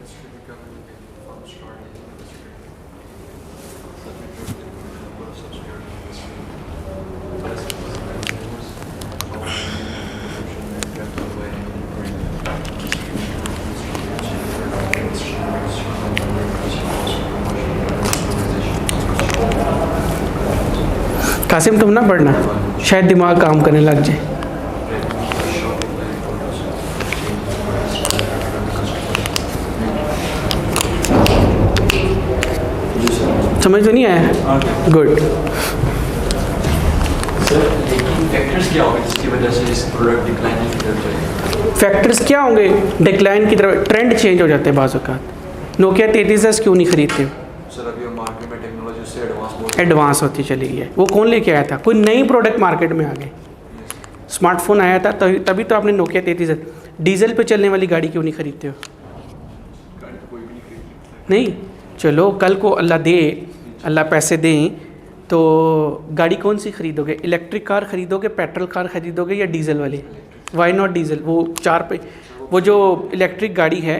कासिम तुम ना पढ़ना, शायद दिमाग काम करने लग जाए। समझ तो नहीं आया? गुड। फैक्टर्स क्या होंगे जिसकी वजह से इस प्रोडक्ट डिक्लाइन की तरफ जाएगा? फैक्टर्स क्या होंगे डिक्लाइन की तरफ? ट्रेंड चेंज हो जाते हैं बाज़ औक़ात। नोकिया 3310 क्यों नहीं खरीदते? सर अभी मार्केट में टेक्नोलॉजी से एडवांस होती चली गई है। वो कौन लेके आया था? कोई नई प्रोडक्ट मार्केट में आ गई। स्मार्टफोन आया था तभी तो आपने नोकिया 3310। डीजल पे चलने वाली गाड़ी क्यों नहीं खरीदते हो? नहीं, चलो कल को अल्लाह दे, अल्लाह पैसे दें तो गाड़ी कौन सी खरीदोगे, इलेक्ट्रिक कार खरीदोगे, पेट्रोल कार खरीदोगे या डीजल वाली? Why not diesel? वो 4 पे, वो जो इलेक्ट्रिक गाड़ी है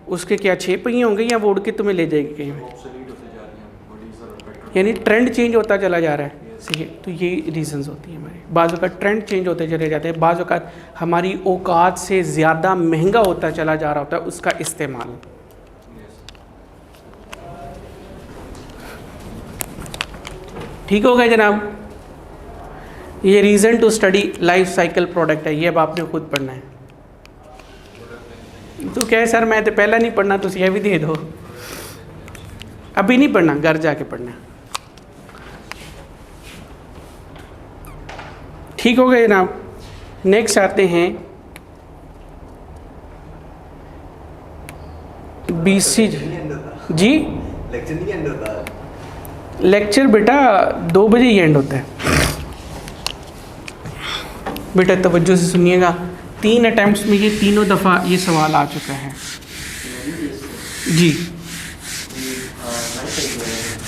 उसके क्या 6 पहिए होंगे या वो उड़ के तुम्हें ले जाएगी कहीं में? ऑब्सोलीट होते जा रही हैं वो डीजल और पेट्रोल। यानी ट्रेंड चेंज होता चला जा रहा है। सही है, तो ये रीजंस होती हैं हमारे। बाज़ वक़्त ट्रेंड चेंज होते चले जाते हैं, बाज़ वक़्त हमारी औकात से ज़्यादा महंगा होता चला जा रहा होता है उसका इस्तेमाल। ठीक हो गया जनाब? ये reason to study life cycle product है, ये अब आपने खुद पढ़ना है। तो क्या है सर मैं तो पहला नहीं पढ़ना, तो ये भी दे दो। अभी नहीं पढ़ना, घर जाके पढ़ना। ठीक हो गए जनाब? नेक्स्ट आते हैं BCG जी। लेक्चर नहीं एंड होता? लेक्चर बेटा 2 बजे ही एंड होता है। बेटा तवज्जो से सुनिएगा, 3 अटैम्प्ट्स में ये तीनों दफ़ा ये सवाल आ चुका है जी।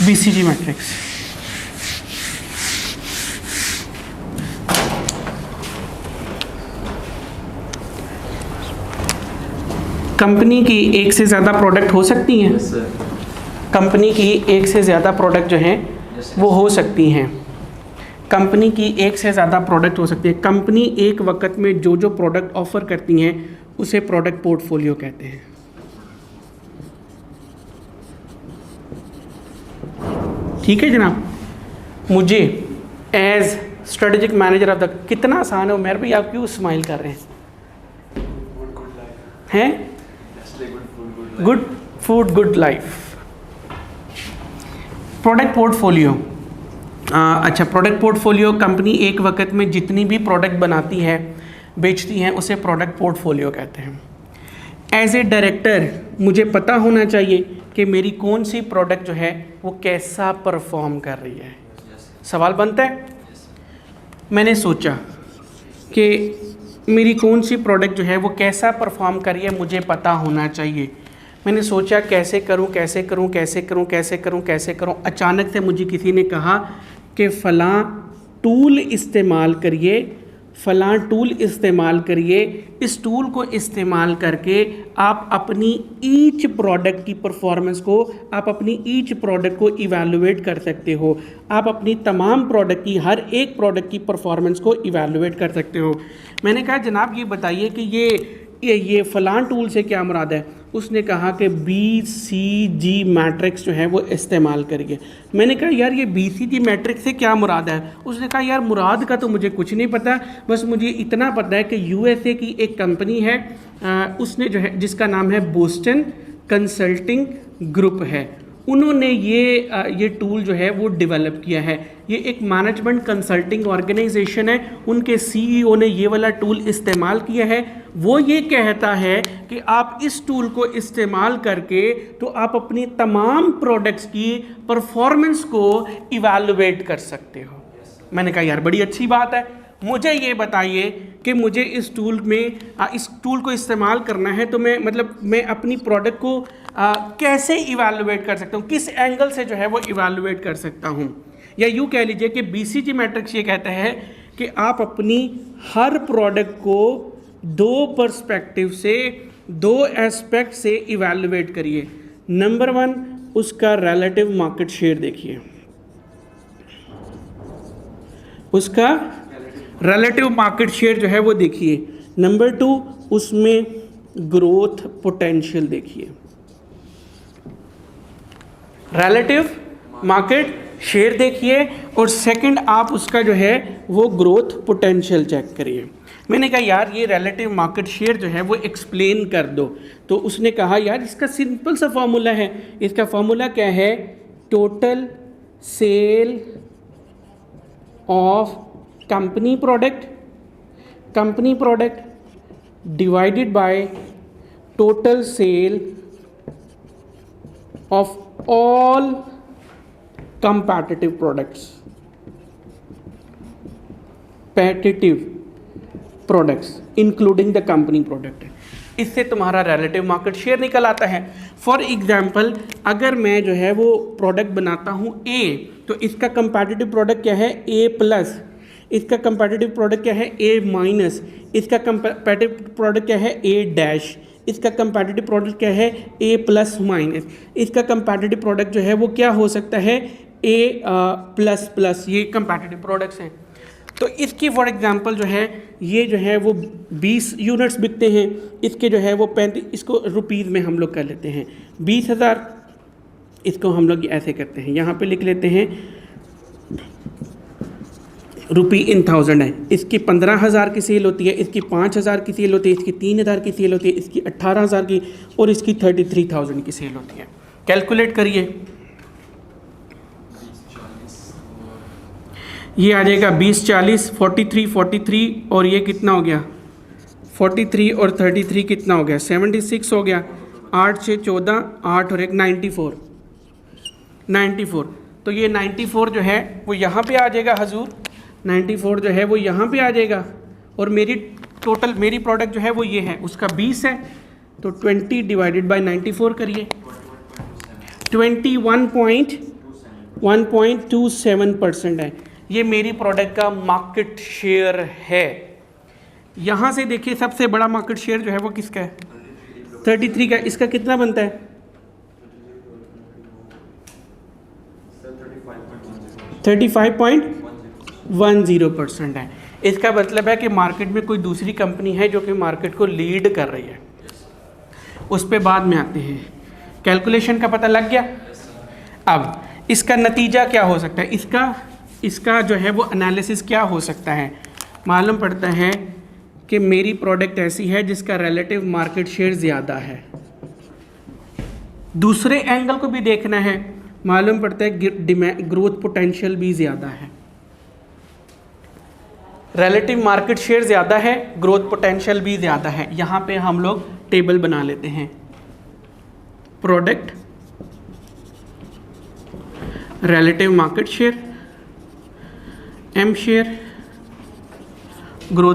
BCG मैट्रिक्स कंपनी की एक से ज़्यादा प्रोडक्ट हो सकती हैं। Yes sir. कंपनी की एक से ज़्यादा प्रोडक्ट जो हैं वो हो सकती हैं। कंपनी की एक से ज़्यादा प्रोडक्ट हो सकती है। कंपनी एक वक्त में जो जो प्रोडक्ट ऑफ़र करती हैं उसे प्रोडक्ट पोर्टफोलियो कहते हैं। ठीक है जनाब? मुझे as strategic manager of the, कितना आसान है उमर भाई, आप क्यों स्माइल कर रहे हैं? Good food good life. Product portfolio, अच्छा प्रोडक्ट पोर्टफोलियो, कंपनी एक वक्त में जितनी भी प्रोडक्ट बनाती है बेचती हैं उसे प्रोडक्ट पोर्टफोलियो कहते हैं। एज ए डायरेक्टर मुझे पता होना चाहिए कि मेरी कौन सी प्रोडक्ट जो है वो कैसा परफॉर्म कर रही है। सवाल बनता है, मैंने सोचा कि मेरी कौन सी प्रोडक्ट जो है वो कैसा परफॉर्म कर रही है, मुझे पता होना चाहिए। मैंने सोचा कैसे करूं कैसे करूं कैसे करूं कैसे करूं कैसे करूं। अचानक से मुझे किसी ने कहा कि फ़लाँ टूल इस्तेमाल करिए, फ़लाँ टूल इस्तेमाल करिए। इस टूल को इस्तेमाल करके आप अपनी ईच प्रोडक्ट की परफॉर्मेंस को, आप अपनी ईच प्रोडक्ट को इवैल्यूएट कर सकते हो। आप अपनी तमाम प्रोडक्ट की, हर एक प्रोडक्ट की परफॉर्मेंस को इवैल्यूएट कर सकते हो। मैंने कहा जनाब ये बताइए कि ये फ़लाँ टूल से क्या मुराद है? उसने कहा कि BCG मैट्रिक्स जो है वो इस्तेमाल करिए। मैंने कहा यार ये BCG मैट्रिक्स से क्या मुराद है? उसने कहा यार मुराद का तो मुझे कुछ नहीं पता, बस मुझे इतना पता है कि USA की एक कंपनी है, उसने जो है जिसका नाम है बोस्टन कंसल्टिंग ग्रुप है, उन्होंने ये टूल जो है वो डेवलप किया है। ये एक मैनेजमेंट कंसल्टिंग ऑर्गेनाइजेशन है, उनके CEO ने ये वाला टूल इस्तेमाल किया है। वो ये कहता है कि आप इस टूल को इस्तेमाल करके तो आप अपनी तमाम प्रोडक्ट्स की परफॉर्मेंस को इवैल्यूएट कर सकते हो। मैंने कहा यार बड़ी अच्छी बात है, मुझे ये बताइए कि मुझे इस टूल को इस्तेमाल करना है तो मैं अपनी प्रोडक्ट को कैसे इवैल्यूएट कर सकता हूँ, किस एंगल से जो है वो इवैल्यूएट कर सकता हूँ। या यूँ कह लीजिए कि BCG मैट्रिक्स ये कहता है कि आप अपनी हर प्रोडक्ट को 2 पर्सपेक्टिव से, 2 एस्पेक्ट से इवैल्यूएट करिए। नंबर 1 उसका रिलेटिव मार्केट शेयर देखिए, उसका रिलेटिव मार्केट शेयर जो है वो देखिए। नंबर 2 उसमें ग्रोथ पोटेंशियल देखिए। रिलेटिव मार्केट शेयर देखिए और सेकंड आप उसका जो है वो ग्रोथ पोटेंशियल चेक करिए। मैंने कहा यार ये रिलेटिव मार्केट शेयर जो है वो एक्सप्लेन कर दो। तो उसने कहा यार इसका सिंपल सा फार्मूला है। इसका फार्मूला क्या है? Total sale of company product divided by total sale of all competitive products, including the company product। इससे तुम्हारा रिलेटिव मार्केट शेयर निकल आता है। फॉर एग्जाम्पल अगर मैं जो है वो प्रोडक्ट बनाता हूँ A तो इसका कंपैटिटिव प्रोडक्ट क्या है ए प्लस, इसका कंपैटिटिव प्रोडक्ट क्या है ए माइनस, इसका कंपैटिटिव प्रोडक्ट क्या है ए डैश, इसका कंपैटिटिव प्रोडक्ट क्या है ए प्लस माइनस, इसका कंपैटिटिव प्रोडक्ट जो है वो क्या हो सकता है ए प्लस प्लस। ये कंपैटिटिव प्रोडक्ट्स हैं। तो इसकी फॉर एग्जांपल जो है ये जो है वो 20 यूनिट्स बिकते हैं, इसके जो है वो 35, इसको रुपीज़ में हम लोग कर लेते हैं 20,000, इसको हम लोग ऐसे करते हैं, यहाँ पे लिख लेते हैं रुपी इन थाउजेंड है। इसकी 15,000 की सेल होती है, इसकी 5,000 की सेल होती है, इसकी 3,000 की सेल होती है, इसकी 18,000 की और इसकी 33,000 की सेल होती है। कैलकुलेट करिए, ये आ जाएगा 20 40 43 और ये कितना हो गया 43 और 33 कितना हो गया 76 हो गया। 8 6 14 8 और 1 94। तो ये 94 जो है वो यहाँ पे आ जाएगा हजूर, 94 जो है वो यहाँ पे आ जाएगा और मेरी टोटल मेरी प्रोडक्ट जो है वो ये है, उसका 20 है तो 20 डिवाइडेड बाय 94 करिए, 21.27% है। ये मेरी प्रोडक्ट का मार्केट शेयर है। यहाँ से देखिए सबसे बड़ा मार्केट शेयर जो है वो किसका है 33 का। इसका कितना बनता है 35.10% है। इसका मतलब है कि मार्केट में कोई दूसरी कंपनी है जो कि मार्केट को लीड कर रही है। उस पे बाद में आते हैं। कैलकुलेशन का पता लग गया। अब इसका नतीजा क्या हो सकता है, इसका जो है वो एनालिसिस क्या हो सकता है। मालूम पड़ता है कि मेरी प्रोडक्ट ऐसी है जिसका रिलेटिव मार्केट शेयर ज़्यादा है। दूसरे एंगल को भी देखना है, मालूम पड़ता है ग्रोथ पोटेंशियल भी ज़्यादा है। रिलेटिव मार्केट शेयर ज़्यादा है, ग्रोथ पोटेंशियल भी ज़्यादा है। यहाँ पे हम लोग टेबल बना लेते हैं, product relative market share, M share, growth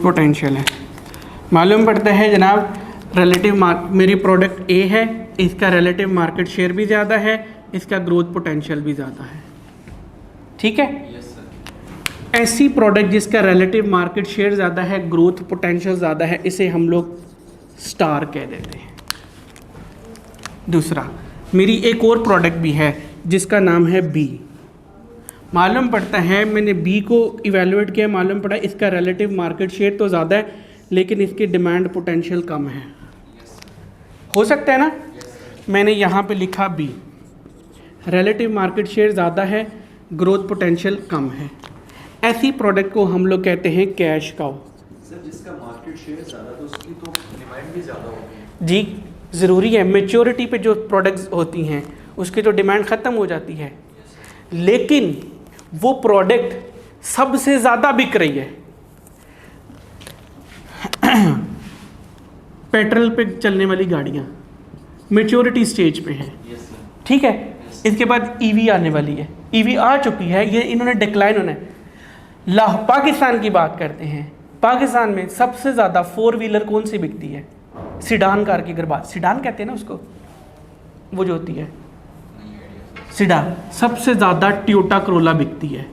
potential है। मालूम पड़ता है जनाब रिलेटिव मेरी प्रोडक्ट ए है, इसका रिलेटिव मार्केट शेयर भी ज़्यादा है, इसका ग्रोथ पोटेंशियल भी ज़्यादा है। ठीक है। ऐसी प्रोडक्ट जिसका रिलेटिव मार्केट शेयर ज़्यादा है, ग्रोथ पोटेंशियल ज़्यादा है, इसे हम लोग स्टार कह देते हैं। दूसरा, मेरी एक और प्रोडक्ट भी है जिसका नाम है बी। मालूम पड़ता है मैंने बी को इवेलुएट किया, मालूम पड़ा इसका रिलेटिव मार्केट शेयर तो ज़्यादा है लेकिन इसकी डिमांड पोटेंशियल कम है। हो सकता है ना। मैंने यहाँ पे लिखा बी, रिलेटिव मार्केट शेयर ज़्यादा है, ग्रोथ पोटेंशियल कम है। ऐसी प्रोडक्ट को हम लोग कहते हैं कैश काउ। सर जिसका मार्केट शेयर ज़्यादा तो उसकी तो डिमांड भी ज़्यादा होगी। जी ज़रूरी है। मेच्योरिटी पे जो प्रोडक्ट्स होती हैं उसकी तो डिमांड ख़त्म हो जाती है, लेकिन वो प्रोडक्ट सबसे ज़्यादा बिक रही है। पेट्रोल पे चलने वाली गाड़ियाँ मेच्योरिटी स्टेज पे हैं, ठीक है। इसके बाद ईवी आने वाली है, ईवी आ चुकी है, ये इन्होंने डिक्लाइन होना है। पाकिस्तान की बात करते हैं, पाकिस्तान में सबसे ज़्यादा 4 व्हीलर कौन सी बिकती है, सिडान कार की अगर बात, सिडान कहते हैं ना उसको, वो जो होती है सिडान, सबसे ज़्यादा टोयोटा करोला बिकती है।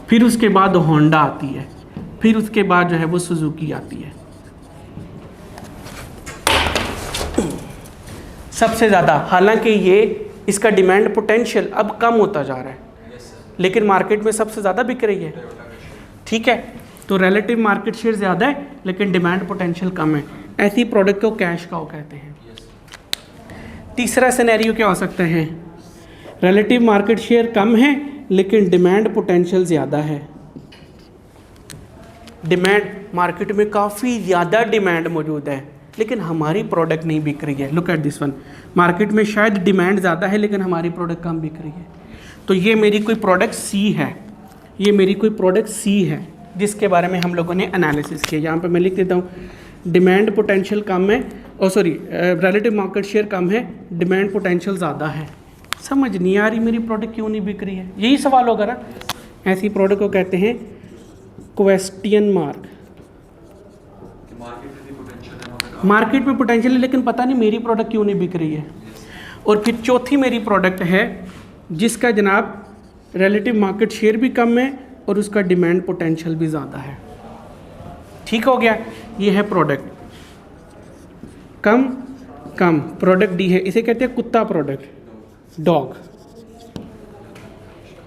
फिर उसके बाद होंडा आती है, फिर उसके बाद जो है वो सुजुकी आती है। सबसे ज़्यादा, हालांकि ये इसका डिमांड पोटेंशियल अब कम होता जा रहा है लेकिन मार्केट में सबसे ज़्यादा बिक रही है। ठीक है। तो रिलेटिव मार्केट शेयर ज़्यादा है लेकिन डिमांड पोटेंशियल कम है। ऐसी प्रोडक्ट को कैश काउ कहते हैं। तीसरा सिनेरियो क्या हो सकता है, रिलेटिव मार्केट शेयर कम है लेकिन डिमांड पोटेंशियल ज़्यादा है। डिमांड, मार्केट में काफ़ी ज़्यादा डिमांड मौजूद है लेकिन हमारी प्रोडक्ट नहीं बिक रही है। Look at this one, market में शायद डिमांड ज़्यादा है लेकिन हमारी प्रोडक्ट कम बिक रही है। तो ये मेरी कोई प्रोडक्ट सी है, ये मेरी कोई प्रोडक्ट सी है जिसके बारे में हम लोगों ने एनालिसिस किया। यहाँ पे मैं लिख देता हूँ, डिमांड पोटेंशियल कम है, रिलेटिव मार्केट शेयर कम है, डिमांड पोटेंशियल ज़्यादा है। समझ नहीं आ रही मेरी प्रोडक्ट क्यों नहीं बिक रही है, यही सवाल होगा ना। ऐसी प्रोडक्ट को कहते हैं क्वेश्चन मार्क। मार्केट में भी पोटेंशियल है, मार्केट में पोटेंशियल है लेकिन पता नहीं मेरी प्रोडक्ट क्यों नहीं बिक रही है। और फिर चौथी मेरी प्रोडक्ट है जिसका जनाब रिलेटिव मार्केट शेयर भी कम है और उसका डिमांड पोटेंशियल भी ज़्यादा है। ठीक हो गया, ये है प्रोडक्ट कम कम। प्रोडक्ट डी है, इसे कहते हैं कुत्ता प्रोडक्ट, डॉग।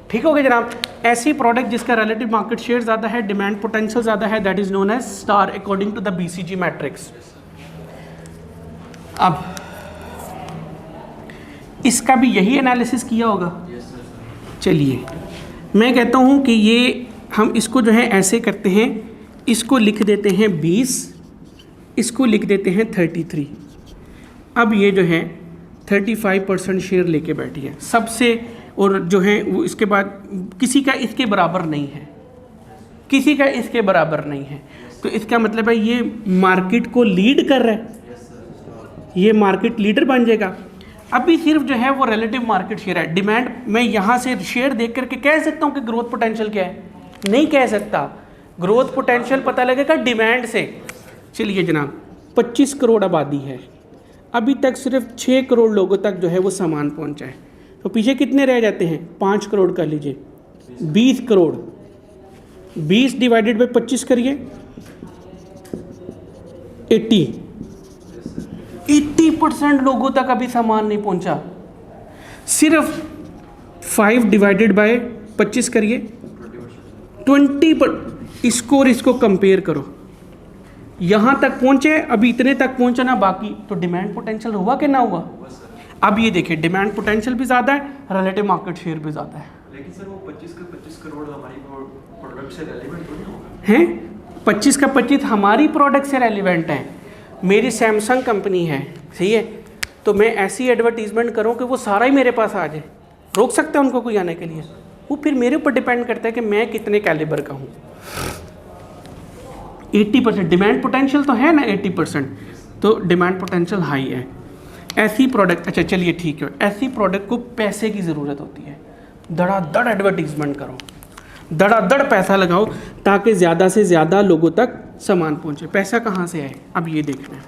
ठीक हो गया जनाब। ऐसी प्रोडक्ट जिसका रिलेटिव मार्केट शेयर ज़्यादा है, डिमांड पोटेंशियल ज़्यादा है, that is known as star according to the BCG matrix. अब इसका भी यही एनालिसिस किया होगा। चलिए मैं कहता हूँ कि ये हम इसको जो है ऐसे करते हैं, इसको लिख देते हैं 20, इसको लिख देते हैं 33। अब ये जो है 35% शेयर लेके बैठी है सबसे, और जो है वो इसके बाद किसी का इसके बराबर नहीं है, किसी का इसके बराबर नहीं है। तो इसका मतलब है ये मार्केट को लीड कर रहा है, ये मार्केट लीडर बन जाएगा। अभी सिर्फ जो है वो रिलेटिव मार्केट शेयर है। डिमांड मैं यहाँ से शेयर देख करके कह सकता हूँ कि ग्रोथ पोटेंशियल क्या है? नहीं कह सकता। ग्रोथ पोटेंशियल पता लगेगा डिमांड से। चलिए जनाब, 25 करोड़ आबादी है, अभी तक सिर्फ 6 करोड़ लोगों तक जो है वो सामान पहुँचा है, तो पीछे कितने रह जाते हैं? 5 करोड़ कर लीजिए, 20 करोड़। 20 डिवाइडेड बाई 25 करिए, 80% लोगों तक अभी सामान नहीं पहुंचा। सिर्फ 5 डिवाइडेड बाय 25 करिए, 20 पर। इसको और इसको कंपेयर करो, यहाँ तक पहुंचे, अभी इतने तक पहुंचा ना बाकी, तो डिमांड पोटेंशियल हुआ कि ना हुआ? अब ये देखिए डिमांड पोटेंशियल भी ज़्यादा है, रिलेटिव मार्केट शेयर भी ज़्यादा है। लेकिन सर वो 25 करोड़ हमारी प्रोडक्ट से रेलिवेंट तो नहीं होगा? हैं 25 का 25 हमारी प्रोडक्ट से रेलिवेंट है। मेरी सैमसंग कंपनी है, सही है, तो मैं ऐसी एडवर्टीजमेंट करूं कि वो सारा ही मेरे पास आ जाए, रोक सकता है उनको कोई आने के लिए? वो फिर मेरे ऊपर डिपेंड करता है कि मैं कितने कैलिबर का हूँ। 80% डिमांड पोटेंशियल तो है ना, 80%, तो डिमांड पोटेंशियल हाई है। ऐसी प्रोडक्ट, अच्छा चलिए ठीक है, ऐसी प्रोडक्ट को पैसे की ज़रूरत होती है। धड़ाधड़ एडवर्टीजमेंट करो, धड़ाधड़ पैसा लगाओ ताकि ज़्यादा से ज़्यादा लोगों तक सामान पहुंचे। पैसा कहाँ से आए? अब ये देखना है,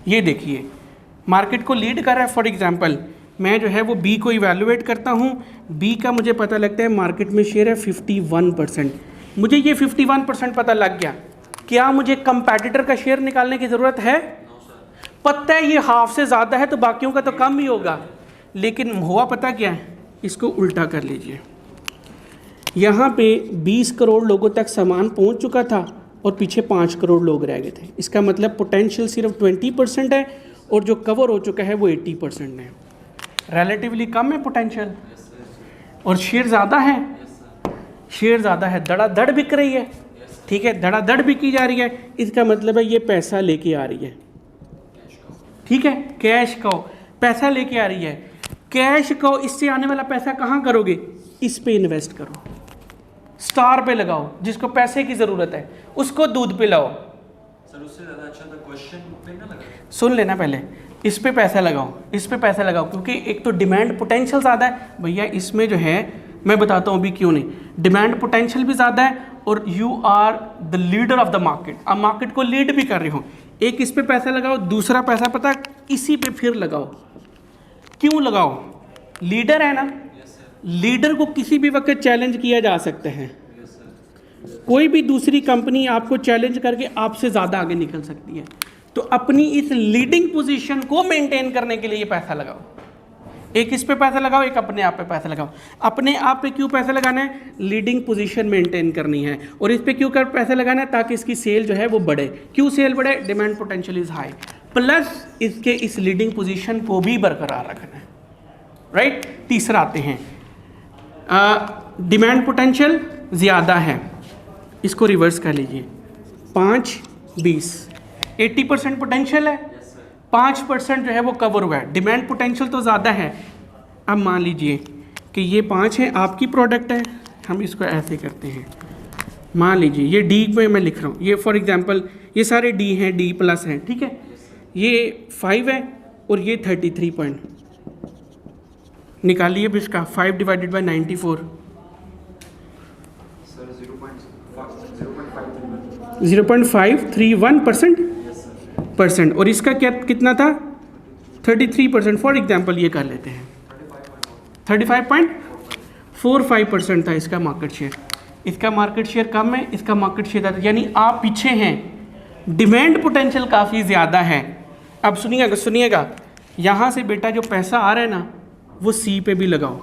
ये देखिए मार्केट को लीड कर रहा है। फॉर एग्जांपल मैं जो है वो बी को इवैल्यूएट करता हूँ, बी का मुझे पता लगता है मार्केट में शेयर है 51%। मुझे ये 51% पता लग गया, क्या मुझे कंपैटिटर का शेयर निकालने की ज़रूरत है? पता है ये हाफ से ज़्यादा है तो बाकियों का तो कम ही होगा, लेकिन हुआ पता क्या है? इसको उल्टा कर लीजिए, यहाँ पे 20 करोड़ लोगों तक सामान पहुँच चुका था और पीछे 5 करोड़ लोग रह गए थे। इसका मतलब पोटेंशियल सिर्फ 20% है और जो कवर हो चुका है वो 80% है। रिलेटिवली कम है पोटेंशियल और शेयर ज़्यादा है, शेयर ज़्यादा है, धड़ाधड़ बिक रही है। ठीक है, धड़ाधड़ बिकी जा रही है, इसका मतलब है ये पैसा लेके आ रही है। ठीक है, कैश को पैसा लेके आ रही है। कैश को इससे आने वाला पैसा कहाँ करोगे? इस पे इन्वेस्ट करो, स्टार पे लगाओ, जिसको पैसे की ज़रूरत है उसको दूध पिलाओ। सर उससे ज़्यादा अच्छा था क्वेश्चन पे ना लगा। सुन लेना पहले, इस पे पैसा लगाओ, इस पे पैसा लगाओ, क्योंकि एक तो डिमांड पोटेंशियल ज़्यादा है भैया। इसमें जो है मैं बताता हूँ अभी क्यों नहीं, डिमांड पोटेंशियल भी ज़्यादा है और you are the leader of the market. अब मार्केट को लीड भी कर रहे हो, एक इस पे पैसा लगाओ, दूसरा पैसा पता इसी पे फिर लगाओ। क्यों लगाओ? लीडर है ना, लीडर को किसी भी वक्त चैलेंज किया जा सकता है। कोई भी दूसरी कंपनी आपको चैलेंज करके आपसे ज़्यादा आगे निकल सकती है। तो अपनी इस लीडिंग पोजीशन को मेंटेन करने के लिए ये पैसा लगाओ, एक इस पे पैसा लगाओ, एक अपने आप पे पैसा लगाओ। अपने आप पे क्यों पैसा लगाना है? लीडिंग पोजीशन मेंटेन करनी है। और इस पे क्यों कर पैसा लगाना है? ताकि इसकी सेल जो है वो बढ़े। क्यों सेल बढ़े? Demand potential is high, plus इसके इस लीडिंग पोजीशन को भी बरकरार रखना है। राइट, तीसरा आते हैं, डिमांड पोटेंशियल ज़्यादा है, इसको रिवर्स कर लीजिए, 5 20 80% पोटेंशियल है, 5% जो है वो कवर हुआ है। डिमांड पोटेंशियल तो ज़्यादा है। अब मान लीजिए कि ये 5 है, आपकी प्रोडक्ट है, हम इसको ऐसे करते हैं। मान लीजिए ये डी में मैं लिख रहा हूँ, ये फॉर एग्जांपल ये सारे डी हैं, डी प्लस हैं, ठीक है। ये 5 है और ये 33 पॉइंट निकालिए अब इसका, 5 डिवाइडेड बाई 94, सर 0.531। 0.531%। 33% और इसका क्या कितना था 33%। फॉर एग्जांपल ये कर लेते हैं 35.45% था इसका मार्केट शेयर। इसका मार्केट शेयर कम है, इसका मार्केट शेयर ज़्यादा, यानी आप पीछे हैं, डिमांड पोटेंशियल काफ़ी ज़्यादा है। अब सुनिएगा यहाँ से बेटा जो पैसा आ रहा है ना वो सी पे भी लगाओ,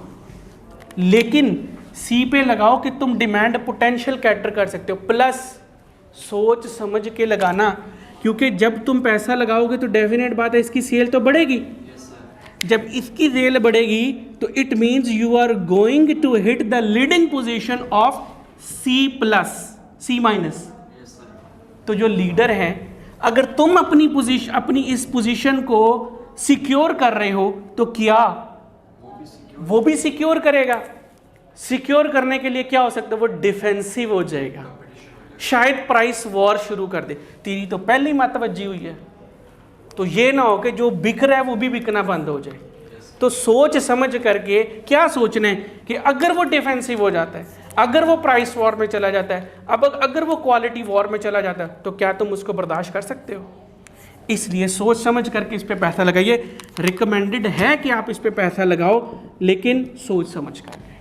लेकिन सी पे लगाओ कि तुम डिमांड पोटेंशियल कैटर कर सकते हो, प्लस सोच समझ के लगाना, क्योंकि जब तुम पैसा लगाओगे तो डेफिनेट बात है इसकी सेल तो बढ़ेगी। जब इसकी सेल बढ़ेगी तो it means you are going to hit the leading position of C plus C minus. तो जो लीडर है, अगर तुम अपनी इस पोजीशन को सिक्योर कर रहे हो तो क्या वो भी सिक्योर करेगा। सिक्योर करने के लिए क्या हो सकता है, वो डिफेंसिव हो जाएगा, शायद प्राइस वॉर शुरू कर दे। तेरी तो पहले ही मतवज्जी हुई है, तो ये ना हो कि जो बिक रहा है वो भी बिकना बंद हो जाए। तो सोच समझ करके क्या सोचना है कि अगर वो डिफेंसिव हो जाता है, अगर वो प्राइस वॉर में चला जाता है, अब अगर वो क्वालिटी वॉर में चला जाता है, तो क्या तुम उसको बर्दाश्त कर सकते हो। इसलिए सोच समझ करके इस पे पैसा लगाइए। रिकमेंडेड है कि आप इस पे पैसा लगाओ, लेकिन सोच समझ करके।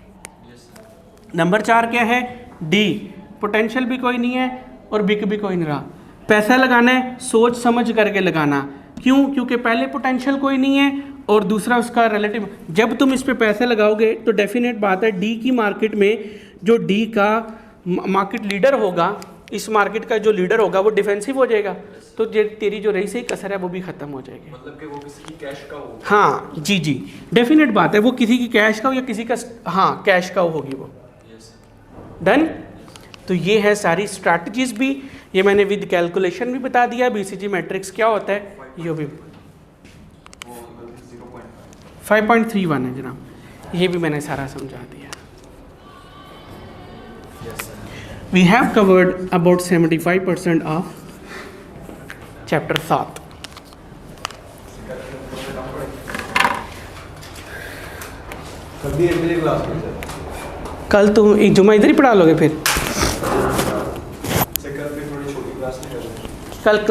नंबर 4 क्या है, डी, पोटेंशियल भी कोई नहीं है और बिक भी कोई नहीं रहा। पैसा लगाना है सोच समझ करके लगाना। क्यों? क्योंकि पहले पोटेंशियल कोई नहीं है और दूसरा उसका रिलेटिव। जब तुम इस पे पैसा लगाओगे तो डेफिनेट बात है डी की मार्केट में जो डी का मार्केट लीडर होगा, इस मार्केट का जो लीडर होगा वो डिफेंसिव हो जाएगा, तो तेरी जो रही से कसर है वो भी खत्म हो जाएगी। मतलब कि वो किसी की कैश का हो। हाँ जी जी, डेफिनेट बात है, वो किसी की कैश का हो या किसी का, हाँ कैश का होगी वो। डन। तो ये है सारी स्ट्रैटेजीज भी, ये मैंने विद कैलकुलेशन भी बता दिया। बीसीजी मैट्रिक्स क्या होता है ये भी 5.31 है जनाब, ये भी मैंने सारा समझा दिया। We have covered about 75% of chapter 7. कल तुम एक जुमा इधर ही पढ़ा लोगे फिर? थोड़ी छोटी क्लास में कल क्लास